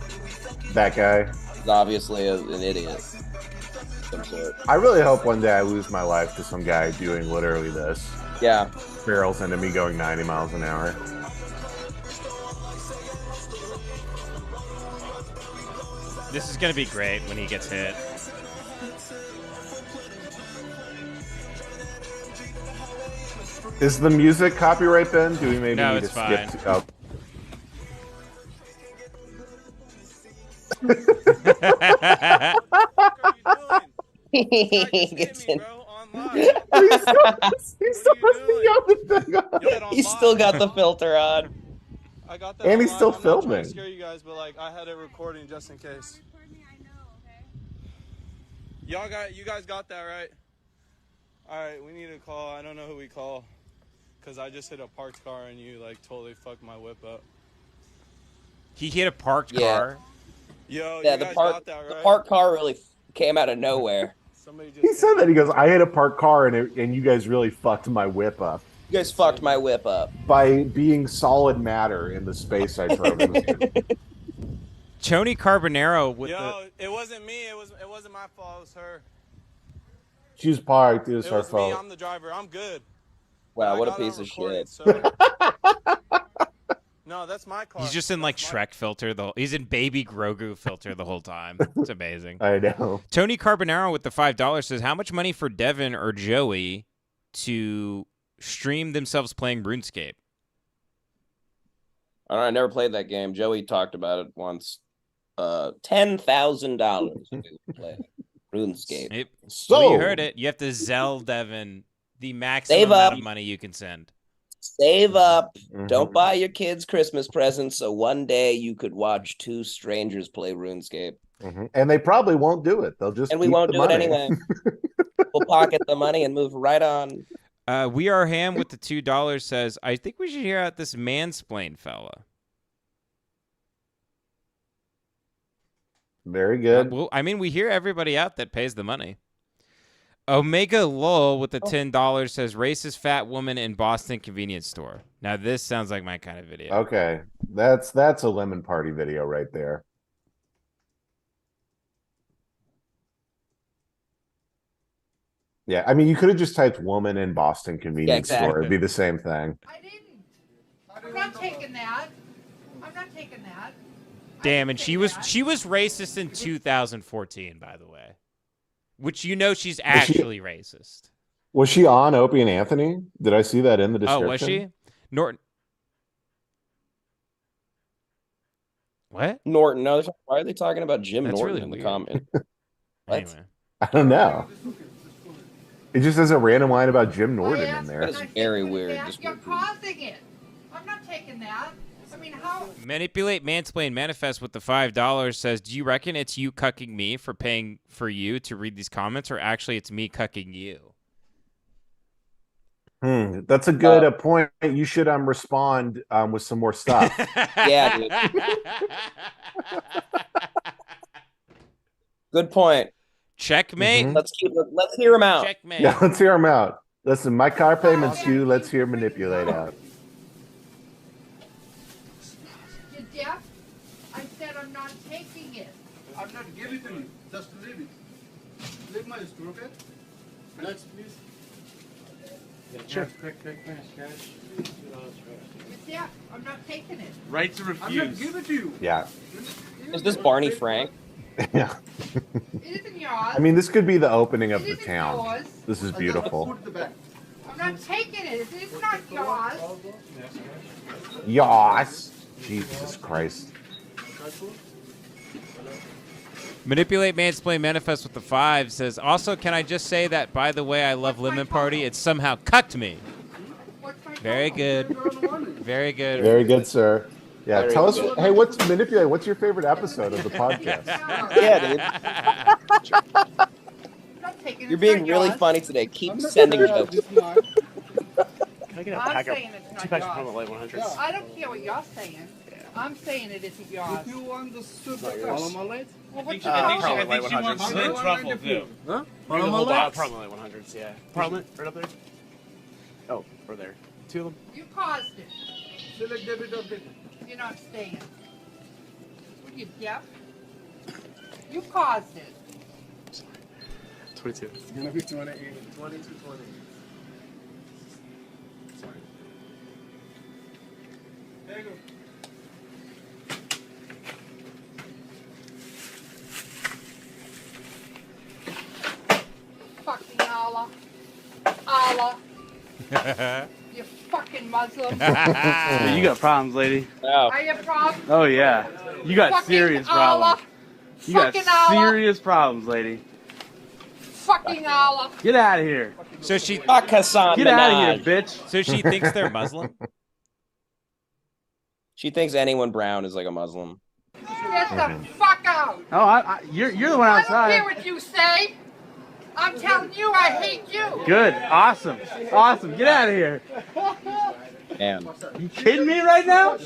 That guy. He's obviously an idiot. Some sort. I really hope one day I lose my life to some guy doing literally this. Yeah. Barrels into me going 90 miles an hour. This is gonna be great when he gets hit. Is the music copyright, Ben? Do we maybe No, need it's to skip fine. to, oh. He's still got the filter on. I got that And he's online. still I'm not trying filming. to scare you guys, but like I had it recording just in case. You guys got that right? All right, we need to call. I don't know who we call, cause I just hit a parked car and you like totally fucked my whip up. He hit a parked car. Yo, Yeah, you the guys park got that right? the park car really came out of nowhere. He said that. He goes, I hit a parked car and you guys really fucked my whip up. You guys fucked my whip up. By being solid matter in the space I drove into. Tony Carbonaro with It wasn't me. It wasn't my fault. It was her. She was parked. It was It her was me. fault. I'm the driver. I'm good. Wow, I what a got it piece on of recording, shit. So. No, that's my car. He's just in like Shrek filter. He's in Baby Grogu filter the whole time. It's amazing. I know. Tony Carbonaro with the $5 says, "How much money for Devin or Joey to stream themselves playing RuneScape?" I don't know, I never played that game. Joey talked about it once. $10,000 to play RuneScape. So you heard it. You have to Zell Devin the maximum Save amount up. of money you can send. Save up. Mm-hmm. Don't buy your kids Christmas presents so one day you could watch two strangers play RuneScape. Mm-hmm. And they probably won't do it. They'll just And we keep won't the do it money. anyway. We'll pocket the money and move right on. We Are Ham with the $2 says, "I think we should hear out this mansplain fella." Very good. Well, I mean, we hear everybody out that pays the money. Omega Lowell with the $10 says, "Racist fat woman in Boston convenience store." Now this sounds like my kind of video. Okay. That's a lemon party video right there. Yeah, I mean, you could have just typed "woman in Boston convenience store." It'd be the same thing. I'm not taking that. I'm not taking that. Damn, and she was racist in 2014, by the way. Which she's actually racist. Was she on Opie and Anthony? Did I see that in the description? Oh, was she? Norton. What? Norton. No, why are they talking about Jim That's Norton really in the weird. comment? Anyway. I don't know. It just has a random line about Jim Norton in there. That's very weird. You're causing it. I'm not taking that. I mean, how? Manipulate, mansplain, manifest with the $5 says, "Do you reckon it's you cucking me for paying for you to read these comments, or actually it's me cucking you?" That's a good point. You should respond with some more stuff. Yeah, dude. Good point. Checkmate. Mhm. Let's hear him out. Checkmate. Yeah, let's hear him out. Listen, my car payment's due. Let's hear manipulate out. You deaf? I said I'm not taking it. I'm not give it to me. Just leave it. Leave my store, okay? Next, please. Sure. Quick, cash. You're deaf. I'm not taking it. Right to refuse. I'm not give it to you. Yeah. Is this Barney Frank? Yeah. It isn't yours. I mean, this could be the opening of It the isn't town. yours. This is beautiful. I'm not taking it. It's not yours. Yas. Jesus Christ. Manipulate, mansplain, manifest with the 5 says, also, can I just say that, by the way, I love Lemon Party. It somehow cucked me. Very good. Very good. Very good, sir. Yeah, Very tell us. good. Hey, Manipulate? What's your favorite episode of the podcast? Yeah, dude. You're being really funny today. Keep sending jokes. Can I get a I'm pack of saying it's not 2 packs of yours. Parliament Light 100s? I don't care what you're saying. I'm saying it isn't yours. You want the super Parliament Light? Well, what you Parliament Light I think she wants 100s. mint truffle, too. Huh? Parliament The whole Lights? bottle, Parliament Light 100s, yeah. Parliament, right up there. Oh, over there. 2 of them. You caused it. Select debit or credit. You're not staying. What are you, deaf? You caused it. 22. It's gonna be 20 to 20. Sorry. There you go. Fucking Allah. Allah. You fucking Muslim. Yeah, you got problems, lady. Are you a problem? Oh, yeah. You got Fucking serious Allah. problems. You got Fucking Allah. serious problems, lady. Fucking Allah. Get out of here. So she Fuck Hassan Get out Minaj. of here, bitch. So she thinks they're Muslim? She thinks anyone brown is like a Muslim. Get the fuck out. Oh, you're the one I don't outside. care what you say. I'm telling you, I hate you. Good. Awesome. Awesome. Get out of here. Man. You kidding me right now?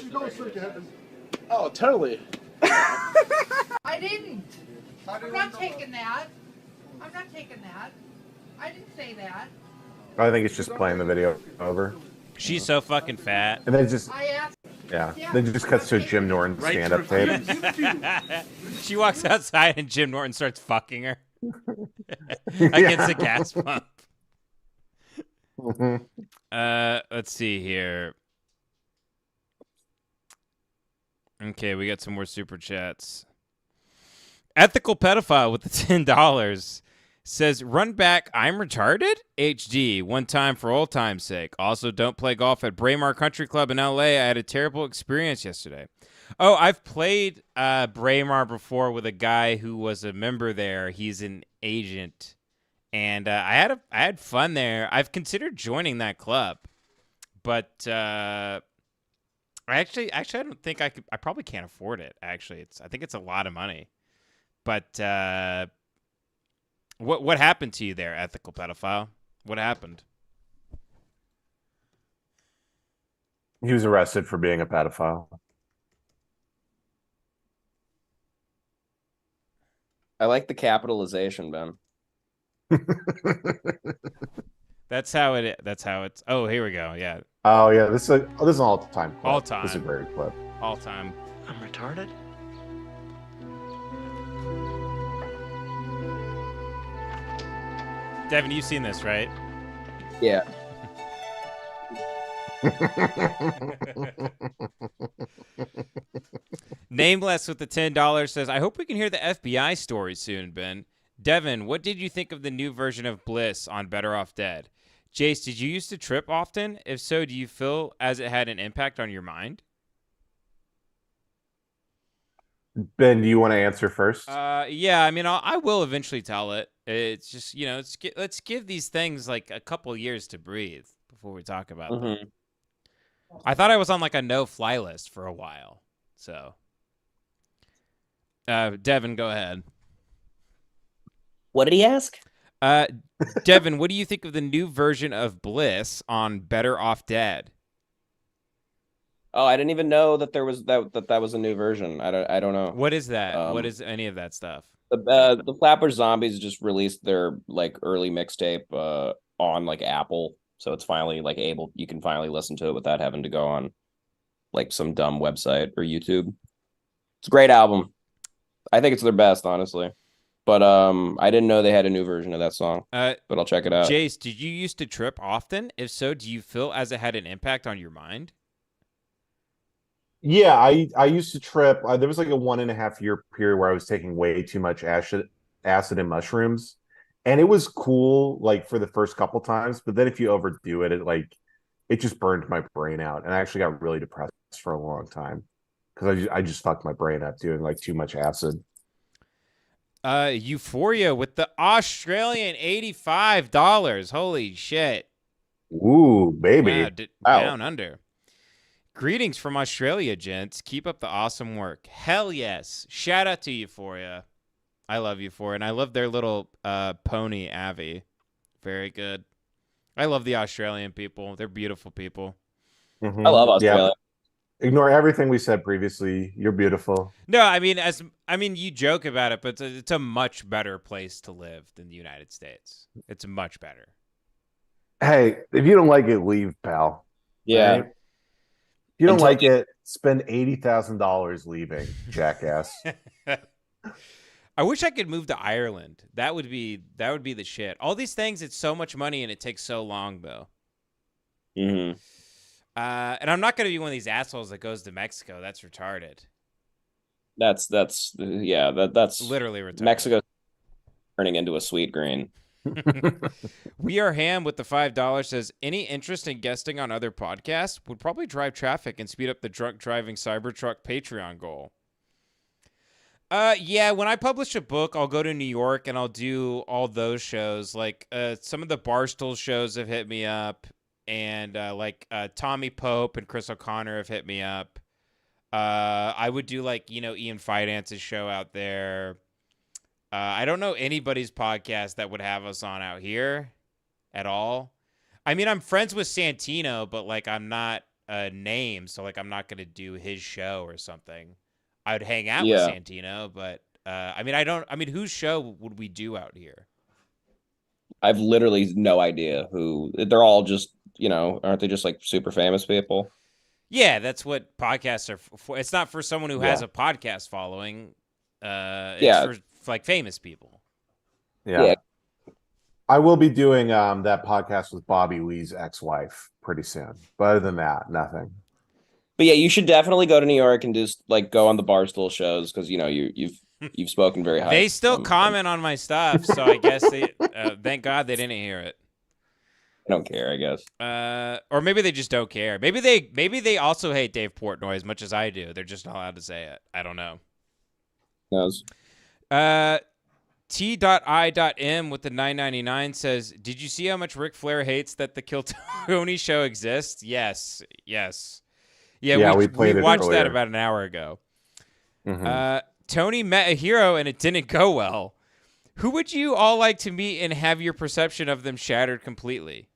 Oh, totally. I didn't. I'm not taking that. I'm not taking that. I didn't say that. I think it's just playing the video over. She's so fucking fat. And then just, I asked. yeah, then just cuts to a Jim Norton stand-up tape. She walks outside and Jim Norton starts fucking her against a gas pump. Let's see here. Okay, we got some more super chats. Ethical pedophile with the $10 says, run back, I'm retarded? HD, one time for old time's sake. Also, don't play golf at Braemar Country Club in LA. I had a terrible experience yesterday. Oh, I've played Braemar before with a guy who was a member there. He's an agent. And I had fun there. I've considered joining that club. But I don't think I could. I probably can't afford it, actually. I think it's a lot of money. But what happened to you there, ethical pedophile? What happened? He was arrested for being a pedophile. I like the capitalization, Ben. That's how it's. Oh, here we go. Yeah. Oh yeah, this is an all-time clip. All time. This is a great clip. All time. I'm retarded? Devin, you've seen this, right? Yeah. Nameless with the $10 says, I hope we can hear the FBI story soon, Ben. Devin, what did you think of the new version of Bliss on Better Off Dead? Jace, did you used to trip often? If so, do you feel as it had an impact on your mind? Ben, do you want to answer first? Yeah, I mean, I will eventually tell it. It's just, let's give these things like a couple years to breathe before we talk about them. I thought I was on like a no-fly list for a while. So, Devin, go ahead. What did he ask? Devin, what do you think of the new version of Bliss on Better Off Dead? Oh, I didn't even know that there was that was a new version. I don't know. What is that? What is any of that stuff? The Flapper Zombies just released their like early mixtape on like Apple, so it's finally like you can finally listen to it without having to go on like some dumb website or YouTube. It's a great album. I think it's their best, honestly. But I didn't know they had a new version of that song. But I'll check it out. Jace, did you used to trip often? If so, do you feel as it had an impact on your mind? Yeah, I used to trip. There was like a 1.5 year period where I was taking way too much acid and mushrooms, and it was cool like for the first couple times. But then if you overdo it, it just burned my brain out, and I actually got really depressed for a long time because I just fucked my brain up doing like too much acid. Euphoria with the Australian $85. Holy shit. Ooh, baby. Wow, Wow. down under. Greetings from Australia, gents. Keep up the awesome work. Hell yes. Shout out to Euphoria. I love Euphoria, and I love their little pony, Avi. Very good. I love the Australian people. They're beautiful people. Mhm. I love Australia. Yeah. Ignore everything we said previously. You're beautiful. No, I mean, you joke about it, but it's a much better place to live than the United States. It's much better. Hey, if you don't like it, leave, pal. Yeah. Right? If you don't Until like it, spend $80,000 leaving, jackass. I wish I could move to Ireland. That would be the shit. All these things, it's so much money and it takes so long, though. Mm-hmm. And I'm not going to be one of these assholes that goes to Mexico. That's retarded. That's Literally retarded. Mexico turning into a sweet green. We Are Ham with the $5 says, any interest in guesting on other podcasts would probably drive traffic and speed up the drunk driving Cybertruck Patreon goal. Yeah, when I publish a book, I'll go to New York and I'll do all those shows. Like some of the Barstool shows have hit me up, and Tommy Pope and Chris O'Connor have hit me up. I would do Ian Finance's show out there. I don't know anybody's podcast that would have us on out here at all. I mean, I'm friends with Santino, but I'm not a name, so I'm not going to do his show or something. I would hang out with Santino, but whose show would we do out here? I've literally no idea who. They're all just, aren't they just super famous people? Yeah, that's what podcasts are for. It's not for someone who has a podcast following. It's for famous people. Yeah. I will be doing that podcast with Bobby Lee's ex-wife pretty soon. But other than that, nothing. But yeah, you should definitely go to New York and just go on the Barstool shows because you've spoken very high. They still comment on my stuff, so I guess they thank God they didn't hear it. I don't care, I guess. Or maybe they just don't care. Maybe they also hate Dave Portnoy as much as I do. They're just not allowed to say it. I don't know. Knows. T.I.M with the $9.99 says, did you see how much Ric Flair hates that the Kill Tony show exists? Yes. Yeah, we watched that about an hour ago. Mm-hmm. Tony met a hero and it didn't go well. Who would you all like to meet and have your perception of them shattered completely?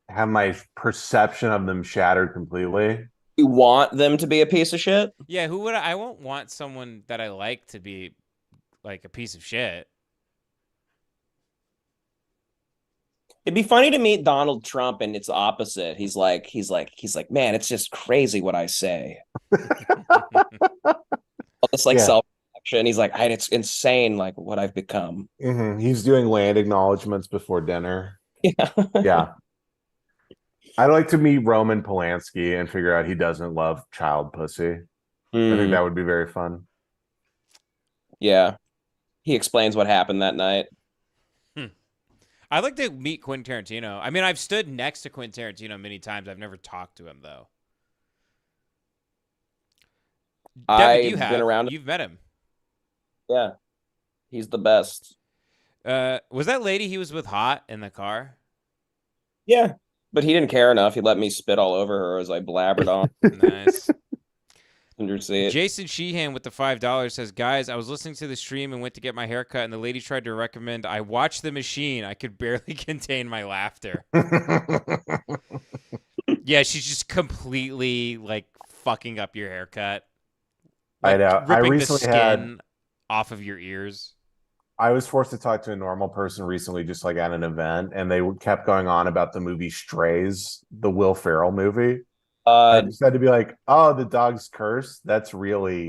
Have my perception of them shattered completely? You want them to be a piece of shit? Yeah, who would I won't want someone that I like to be a piece of shit. It'd be funny to meet Donald Trump and it's opposite. He's like, man, it's just crazy what I say. It's self-reflection. He's like, it's insane, what I've become. Mm-hmm. He's doing land acknowledgments before dinner. Yeah. I'd like to meet Roman Polanski and figure out he doesn't love child pussy. I think that would be very fun. Yeah. He explains what happened that night. I'd like to meet Quentin Tarantino. I mean, I've stood next to Quentin Tarantino many times. I've never talked to him, though. Devin, Been around. You've met him. Yeah. He's the best. Was that lady he was with hot in the car? Yeah. But he didn't care enough. He let me spit all over her as I blabbered on. Nice. Understand. Jason Sheehan with the $5 says, guys, I was listening to the stream and went to get my hair cut, and the lady tried to recommend I watch The Machine. I could barely contain my laughter. Yeah, she's just completely fucking up your haircut. I know. Ripping I recently the skin off of your ears. I was forced to talk to a normal person recently, just at an event, and they kept going on about the movie Strays, the Will Ferrell movie. I just had to be like, oh, the dog's cursed. That's creative.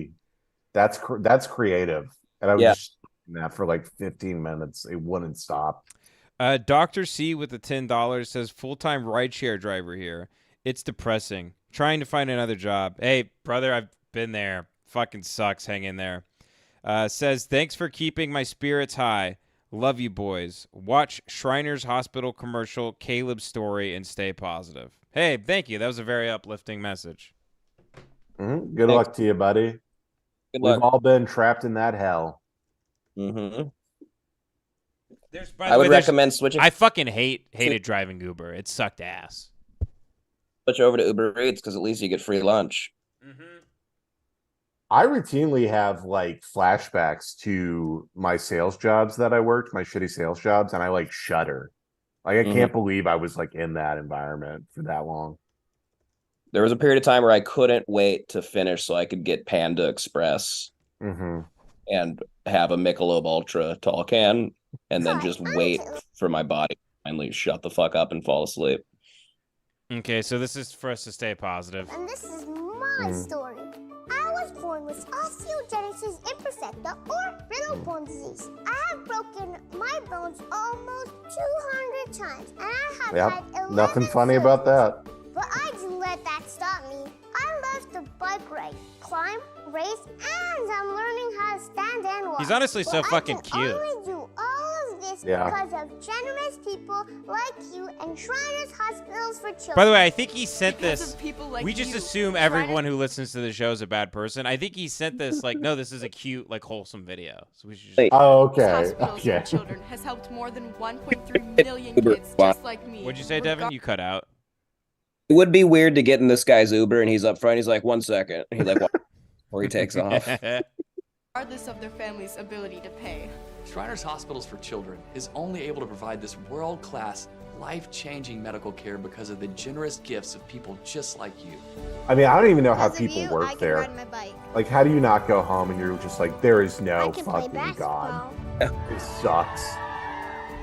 And I was just doing that for 15 minutes. It wouldn't stop. Dr. C with the $10 says, full-time rideshare driver here. It's depressing. Trying to find another job. Hey, brother, I've been there. Fucking sucks. Hang in there. Says, thanks for keeping my spirits high. Love you, boys. Watch Shriners Hospital commercial, Caleb's story, and stay positive. Hey, thank you. That was a very uplifting message. Mm-hmm. Good luck to you, buddy. Good We've luck. all been trapped in that hell. Mm-hmm. By I the would way, recommend switching. I fucking hated driving Uber. It sucked ass. Switch over to Uber Eats because at least you get free lunch. I routinely have like flashbacks to my sales jobs that I worked, my shitty sales jobs, and I like shudder. Like I can't believe I was like in that environment for that long. There was a period of time where I couldn't wait to finish so I could get Panda Express and have a Michelob Ultra tall can, and then just wait for my body to finally shut the fuck up and fall asleep. Okay, so this is for us to stay positive. And this is my story. I was born with osteogenesis imperfecta or brittle bone disease. I have broken my bones almost 200 times, and I have had 11 Nothing funny about that. But I didn't let that stop me. I love to bike ride, climb, race, and I'm learning how to stand and walk. He's honestly so fucking I cute. can only do all of this because of generous people like you and Shriners Hospitals for Children. By the way, I think he sent Because this. of people like We just you, assume everyone who listens to the show is a bad person. I think he sent this like, no, this is a cute, like, wholesome video. So we should just... Oh, okay. Hospitals Okay. for Children has helped more than 1.3 million kids just like me. What'd you say, Devin? You cut out. It would be weird to get in this guy's Uber and he's up front. He's like, 1 second. And he like, or he takes off. Regardless of their family's ability to pay. Shriners Hospitals for Children is only able to provide this world-class, life-changing medical care because of the generous gifts of people just like you. I mean, I don't even know how Because of people you, I work can there. ride my bike. Like, how do you not go home and you're just like, there is I no can play fucking God. basketball. It sucks.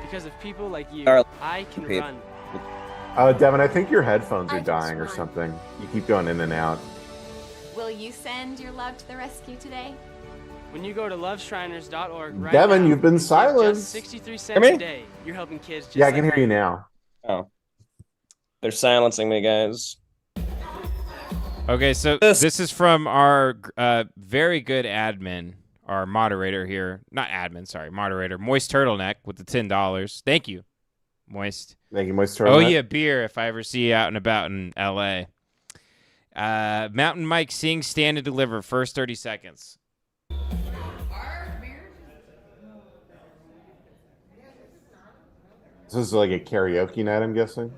Because of people like you, Alright. I can Okay. run. Devin, I think your headphones are dying or something. You keep going in and out. Will you send your love to the rescue today? When you go to loveshriners.org right Devin, now, you've been and give silenced. Just 63 Hear cents me? a day. You're helping kids just Yeah, I like can hear me. you now. Oh. They're silencing me, guys. Okay, so this is from our very good admin, our moderator here. Not admin, sorry, moderator. Moist Turtleneck with the $10. Thank you, Moist. Thank you, Moist Oh, Turtleneck. yeah, beer if I ever see you out and about in L.A. Mountain Mike sing, stand, and deliver. First 30 seconds. This is like a karaoke night, I'm guessing.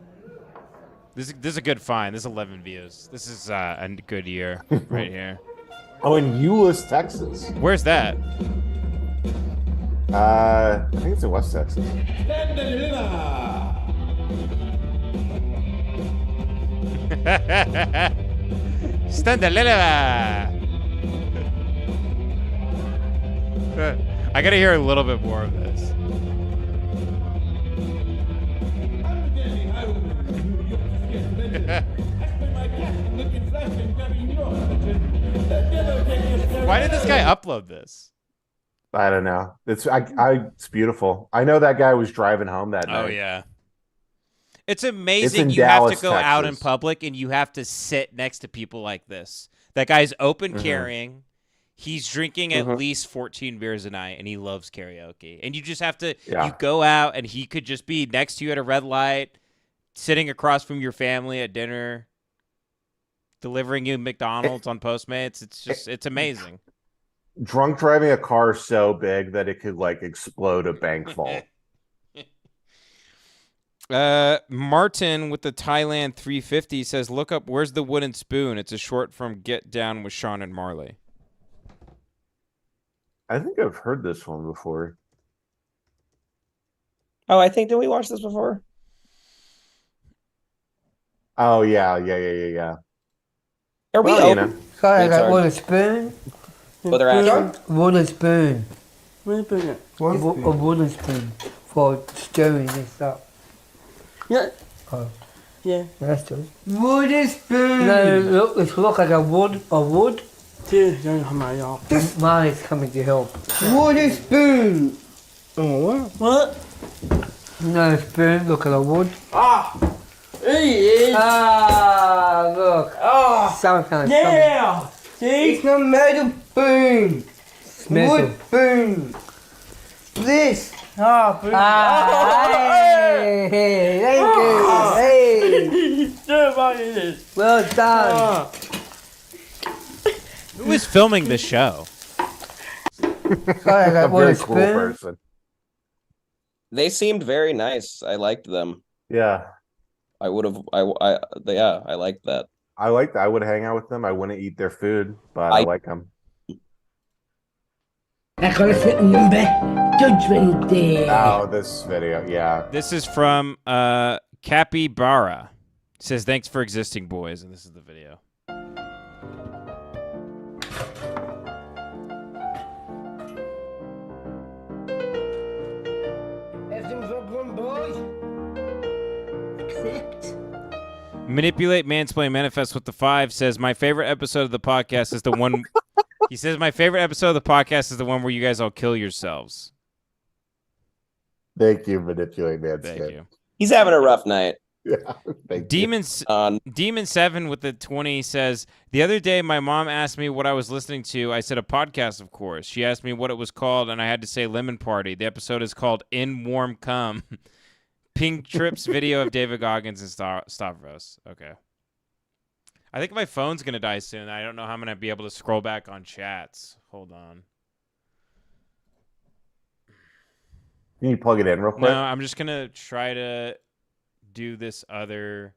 This is a good find. This is 11 views. This is a good year right here. Oh, in Euless, Texas. Where's that? I think it's in West Texas. Stand a little. I gotta hear a little bit more of this. Why did this guy upload this? I don't know. It's beautiful. I know that guy was driving home that night. Oh yeah. It's amazing in you have Dallas, to go out in Texas. public and you have to sit next to people like this. That guy's open Mhm. carrying. He's drinking at Mhm. least 14 beers a night and he loves karaoke. And you just have to Yeah. you go out and he could just be next to you at a red light, sitting across from your family at dinner, delivering you McDonald's on Postmates. It's amazing. Drunk driving a car so big that it could like explode a bank vault. Martin with the Thailand 350 says, look up Where's the Wooden Spoon? It's a short from Get Down with Sean and Marley. I think I've heard this one before. Oh, I think, did we watch this before? Oh yeah. Are we Well, you open? know. Sorry, I It's got hard. wooden spoon. Oh, they're actually- Wooden spoon. Wooden spoon. A wooden spoon for stirring and stuff. Yeah. Oh. Yeah. That's true. Wooden spoon. No, it looks like a wood. Mine is coming to help. Wooden spoon. Oh, what? No spoon. Look at the wood. Ah. It is. Ah, look. Ah. Some kind of Yeah. See? It's not metal spoon. Metal. Wood spoon. This. Ah, Hey, thank you. Hey. Well done. Who is filming this show? Sorry, I got A one very cruel spoon. person. They seemed very nice. I liked them. Yeah. I would have. I liked that. I like that. I would hang out with them. I wouldn't eat their food, but I like them. I got a certain number. Judgment Day. Oh, this video. Yeah. This is from Capybara. It says, thanks for existing, boys. And this is the video. Everything's up one, boys. Except. Manipulate, mansplain, manifest with the 5 says, my favorite episode of the podcast is the one... He says, my favorite episode of the podcast is the one where you guys all kill yourselves. Thank you, Manipulate Man. Thank you. He's having a rough night. Yeah. Demon 7 with the 20 says, the other day my mom asked me what I was listening to. I said a podcast, of course. She asked me what it was called, and I had to say Lemon Party. The episode is called In Warm Cum. Pink Trips video of David Goggins and Stavros. Okay. I think my phone's going to die soon. I don't know how I'm going to be able to scroll back on chats. Hold on. Can you plug it in real quick? No, I'm just going to try to do this other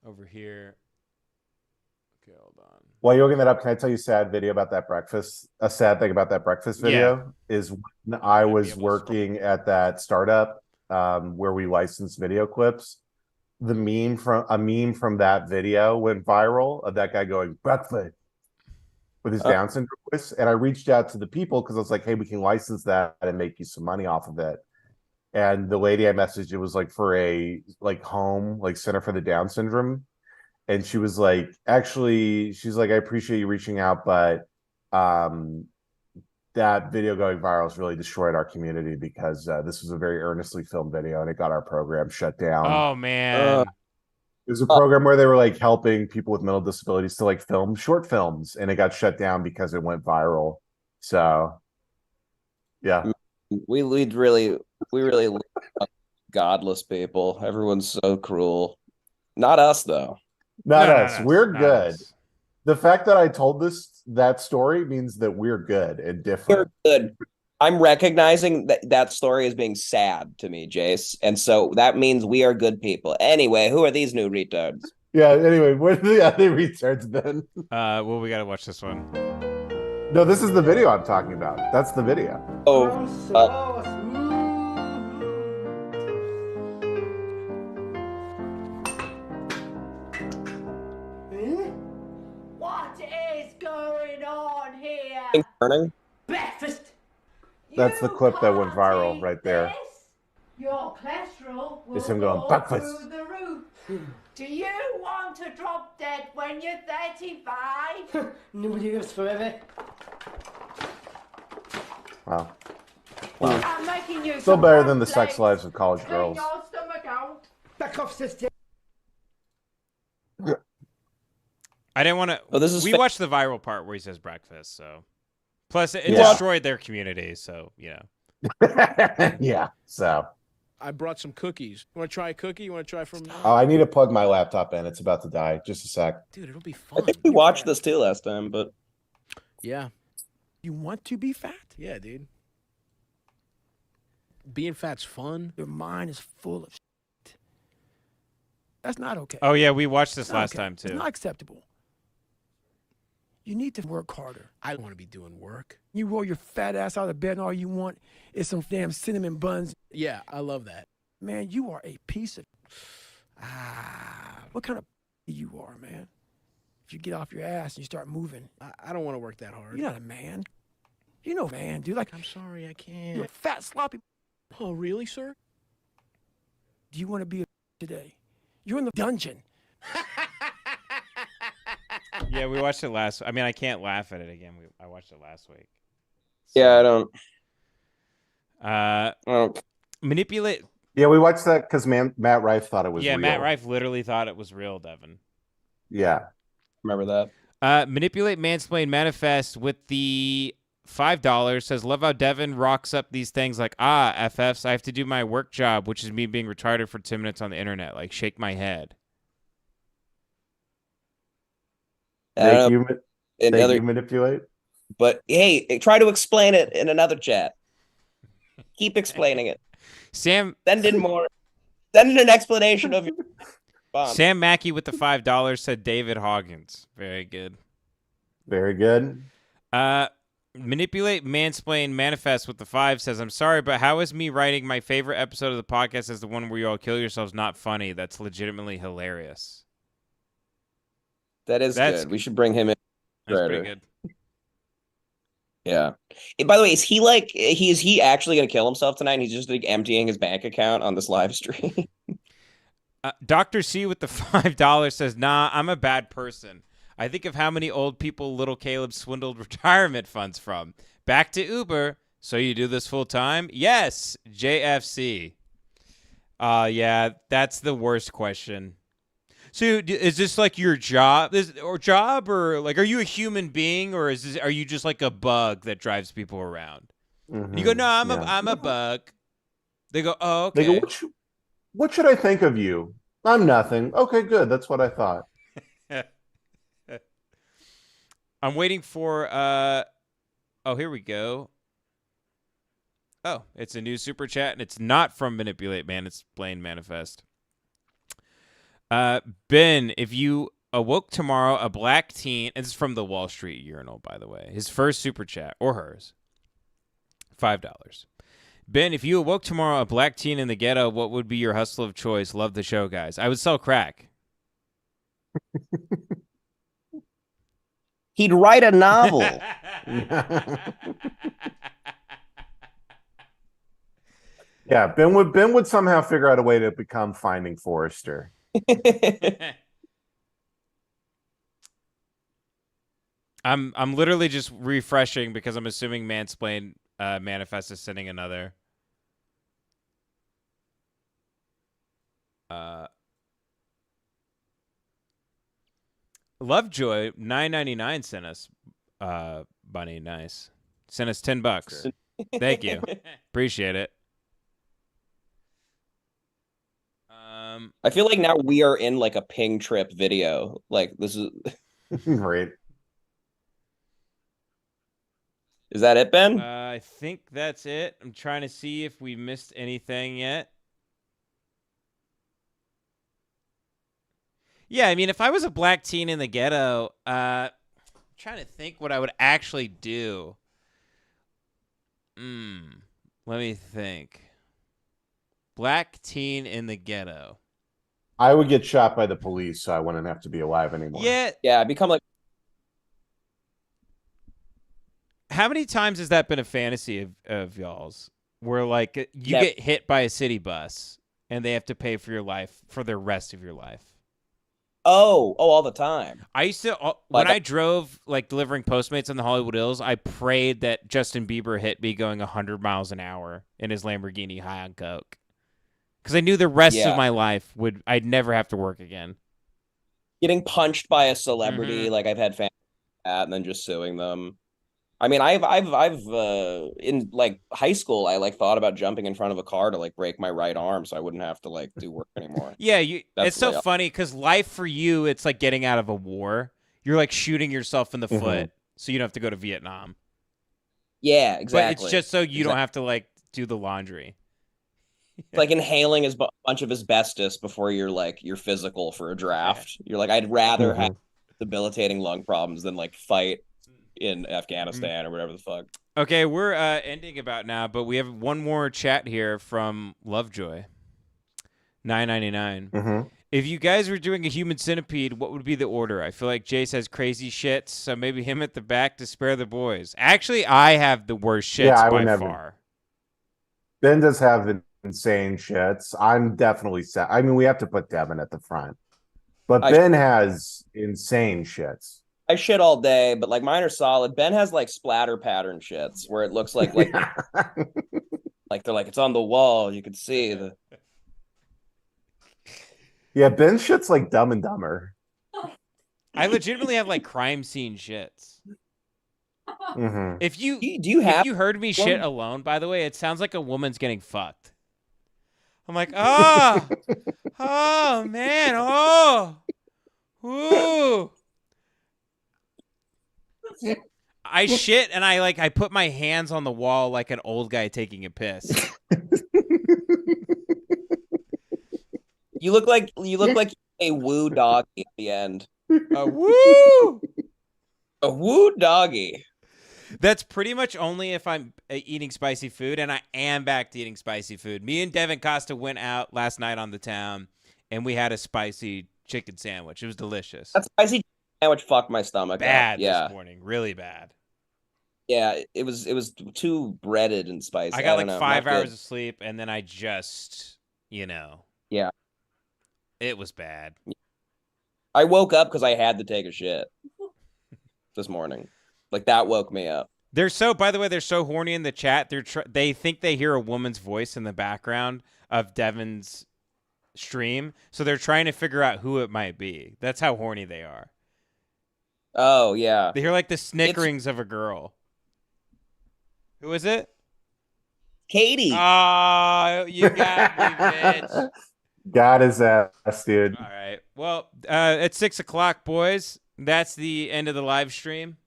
over here. Okay, hold on. While you're looking that up, can I tell you a sad video about that breakfast? A sad thing about that breakfast video is when I was working at that startup where we licensed video clips. A meme from that video went viral of that guy going breakfast with his Down syndrome voice, and I reached out to the people because I was like, "Hey, we can license that and make you some money off of it." And the lady I messaged, it was like for a home center for the Down syndrome, and she was like, "Actually, she's like, I appreciate you reaching out, but that video going viral has really destroyed our community because this was a very earnestly filmed video and it got our program shut down." Oh, man. It was a program where they were helping people with mental disabilities to film short films, and it got shut down because it went viral. So, yeah, we really love godless people. Everyone's so cruel. Not us though. Not us. We're good. The fact that I told that story means that we're good and different. We're good. I'm recognizing that story as being sad to me, Jace. And so that means we are good people. Anyway, who are these new retards? Yeah, anyway, what are the other retards then? Well, we got to watch this one. No, this is the video I'm talking about. That's the video. What is going on here? Burning? Breakfast. That's the clip that went viral right there. Your cholesterol will It's him going, go breakfast. through the roof. Do you want to drop dead when you're 35? Nobody lives forever. Wow. I'm making you Still some better than the cornflakes. sex lives of college Clean girls. your stomach out. Back off, sister. I didn't want to. Oh, this is we watched the viral part where he says breakfast. So, plus it Yeah. destroyed their community. So Yeah. So. I brought some cookies. You want to try a cookie? You want to try from? Oh, I need to plug my laptop in. It's about to die. Just a sec. Dude, it'll be I fun. think we watched this too last time, but Yeah. You want to be fat? Yeah, dude. Being fat's fun. Your mind is full of shit. That's not okay. Oh yeah, we watched this It's not last okay. time too. It's not acceptable. You need to work harder. I don't want to be doing work. You roll your fat ass out of bed and all you want is some damn cinnamon buns. Yeah, I love that. Man, you are a piece of... what kind of you are, man? If you get off your ass and you start moving. I don't want to work that hard. You're not a man. You know, man, dude. Like, I'm sorry, I can't. You're a fat, sloppy... Oh, really, sir? Do you want to be a today? You're in the dungeon. Yeah, we watched it last. I mean, I can't laugh at it again. I watched it last week. yeah, I don't. Manipulate. Yeah, we watched that because Matt Rife thought it was Yeah, real. Matt Rife literally thought it was real, Devin. Yeah. Remember that. Manipulate, mansplain, manifest with the $5 says, love how Devin rocks up these things like, FFs, I have to do my work job, which is me being retarded for 10 minutes on the internet. Like, shake my head. Thank you, Manipulate. But hey, try to explain it in another chat. Keep explaining it. Sam, send in more. Send in an explanation of your response. Sam Mackey with the $5 said David Hoggins. Very good. Very good. Manipulate, mansplain, manifest with the 5 says, I'm sorry, but how is me writing my favorite episode of the podcast as the one where you all kill yourselves not funny? That's legitimately hilarious. That's good. We should bring him in. That's pretty good. Yeah. By the way, is he actually going to kill himself tonight? And he's just like emptying his bank account on this live stream. Dr. C with the $5 says, nah, I'm a bad person. I think of how many old people little Caleb swindled retirement funds from. Back to Uber. So you do this full time? Yes, JFC. Yeah, that's the worst question. So is this like your job? Or like, are you a human being, or are you just like a bug that drives people around? And you go, no, I'm a bug. They go, oh, okay. They go, what should I think of you? I'm nothing. Okay, good. That's what I thought. I'm waiting for oh, here we go. Oh, it's a new super chat, and it's not from Manipulate Man, it's Blaine Manifest. Ben, if you awoke tomorrow a black teen, and this is from the Wall Street Urinal, by the way. His first super chat, or hers. $5. Ben, if you awoke tomorrow a black teen in the ghetto, what would be your hustle of choice? Love the show, guys. I would sell crack. He'd write a novel. Yeah, Ben would somehow figure out a way to become Finding Forrester. I'm literally just refreshing because I'm assuming Mansplain Manifest is sending another. Lovejoy $9.99 sent us Bunny. Nice. Sent us $10. Thank you. Appreciate it. I feel like now we are in like a ping trip video. Like this is right. Is that it, Ben? I think that's it. I'm trying to see if we missed anything yet. Yeah, I mean, if I was a black teen in the ghetto, I'm trying to think what I would actually do. Let me think. Black teen in the ghetto. I would get shot by the police, so I wouldn't have to be alive anymore. Yeah, I become like. How many times has that been a fantasy of y'all's? Where like you get hit by a city bus and they have to pay for your life for the rest of your life? Oh, all the time. I used to when I drove like delivering Postmates on the Hollywood Hills, I prayed that Justin Bieber hit me going 100 miles an hour in his Lamborghini high on coke. Because I knew the rest of my life I'd never have to work again. Getting punched by a celebrity, like I've had fans like that, and then just suing them. I mean, I've in like high school, I like thought about jumping in front of a car to like break my right arm so I wouldn't have to like do work anymore. Yeah, it's so funny because life for you, it's like getting out of a war. You're like shooting yourself in the foot so you don't have to go to Vietnam. Yeah, exactly. But it's just so you don't have to like do the laundry. It's like inhaling a bunch of asbestos before you're physical for a draft. You're like, I'd rather have debilitating lung problems than like fight in Afghanistan or whatever the fuck. Okay, we're ending about now, but we have one more chat here from Lovejoy. $9.99. If you guys were doing a human centipede, what would be the order? I feel like Jay says crazy shits, so maybe him at the back to spare the boys. Actually, I have the worst shits by far. Ben does have insane shits. I'm definitely set. I mean, we have to put Devin at the front, but Ben has insane shits. I shit all day, but like mine are solid. Ben has like splatter pattern shits where it looks like like they're like it's on the wall. You could see the. Yeah, Ben shit's like Dumb and Dumber. I legitimately have like crime scene shits. If you if you heard me shit alone, by the way, it sounds like a woman's getting fucked. I'm like, oh man, ooh. I shit and I put my hands on the wall like an old guy taking a piss. You look like a woo doggy at the end. A woo! A woo doggy. That's pretty much only if I'm eating spicy food, and I am back to eating spicy food. Me and Devin Costa went out last night on the town, and we had a spicy chicken sandwich. It was delicious. That spicy sandwich fucked my stomach Bad up. Yeah. this morning. Really bad. Yeah, it was too breaded and spicy. I got like don't know, 5 not hours good. of sleep, and then I just, Yeah. it was bad. I woke up because I had to take a shit this morning. Like that woke me up. By the way, they're so horny in the chat. They think they hear a woman's voice in the background of Devin's stream, so they're trying to figure out who it might be. That's how horny they are. Oh yeah. They hear like the snickerings of a girl. Who is it? Katie. Oh, you got me, bitch. Got his ass, dude. All right. Well, at 6 o'clock, boys, that's the end of the live stream.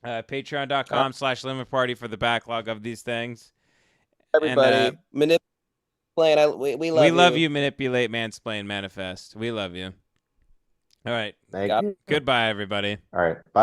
Patreon.com/lemonparty for the backlog of these things. Everybody, manipulate. We love you. We love you, manipulate, mansplain, manifest. We love you. All right. Thank you. Goodbye, everybody. All right. Bye.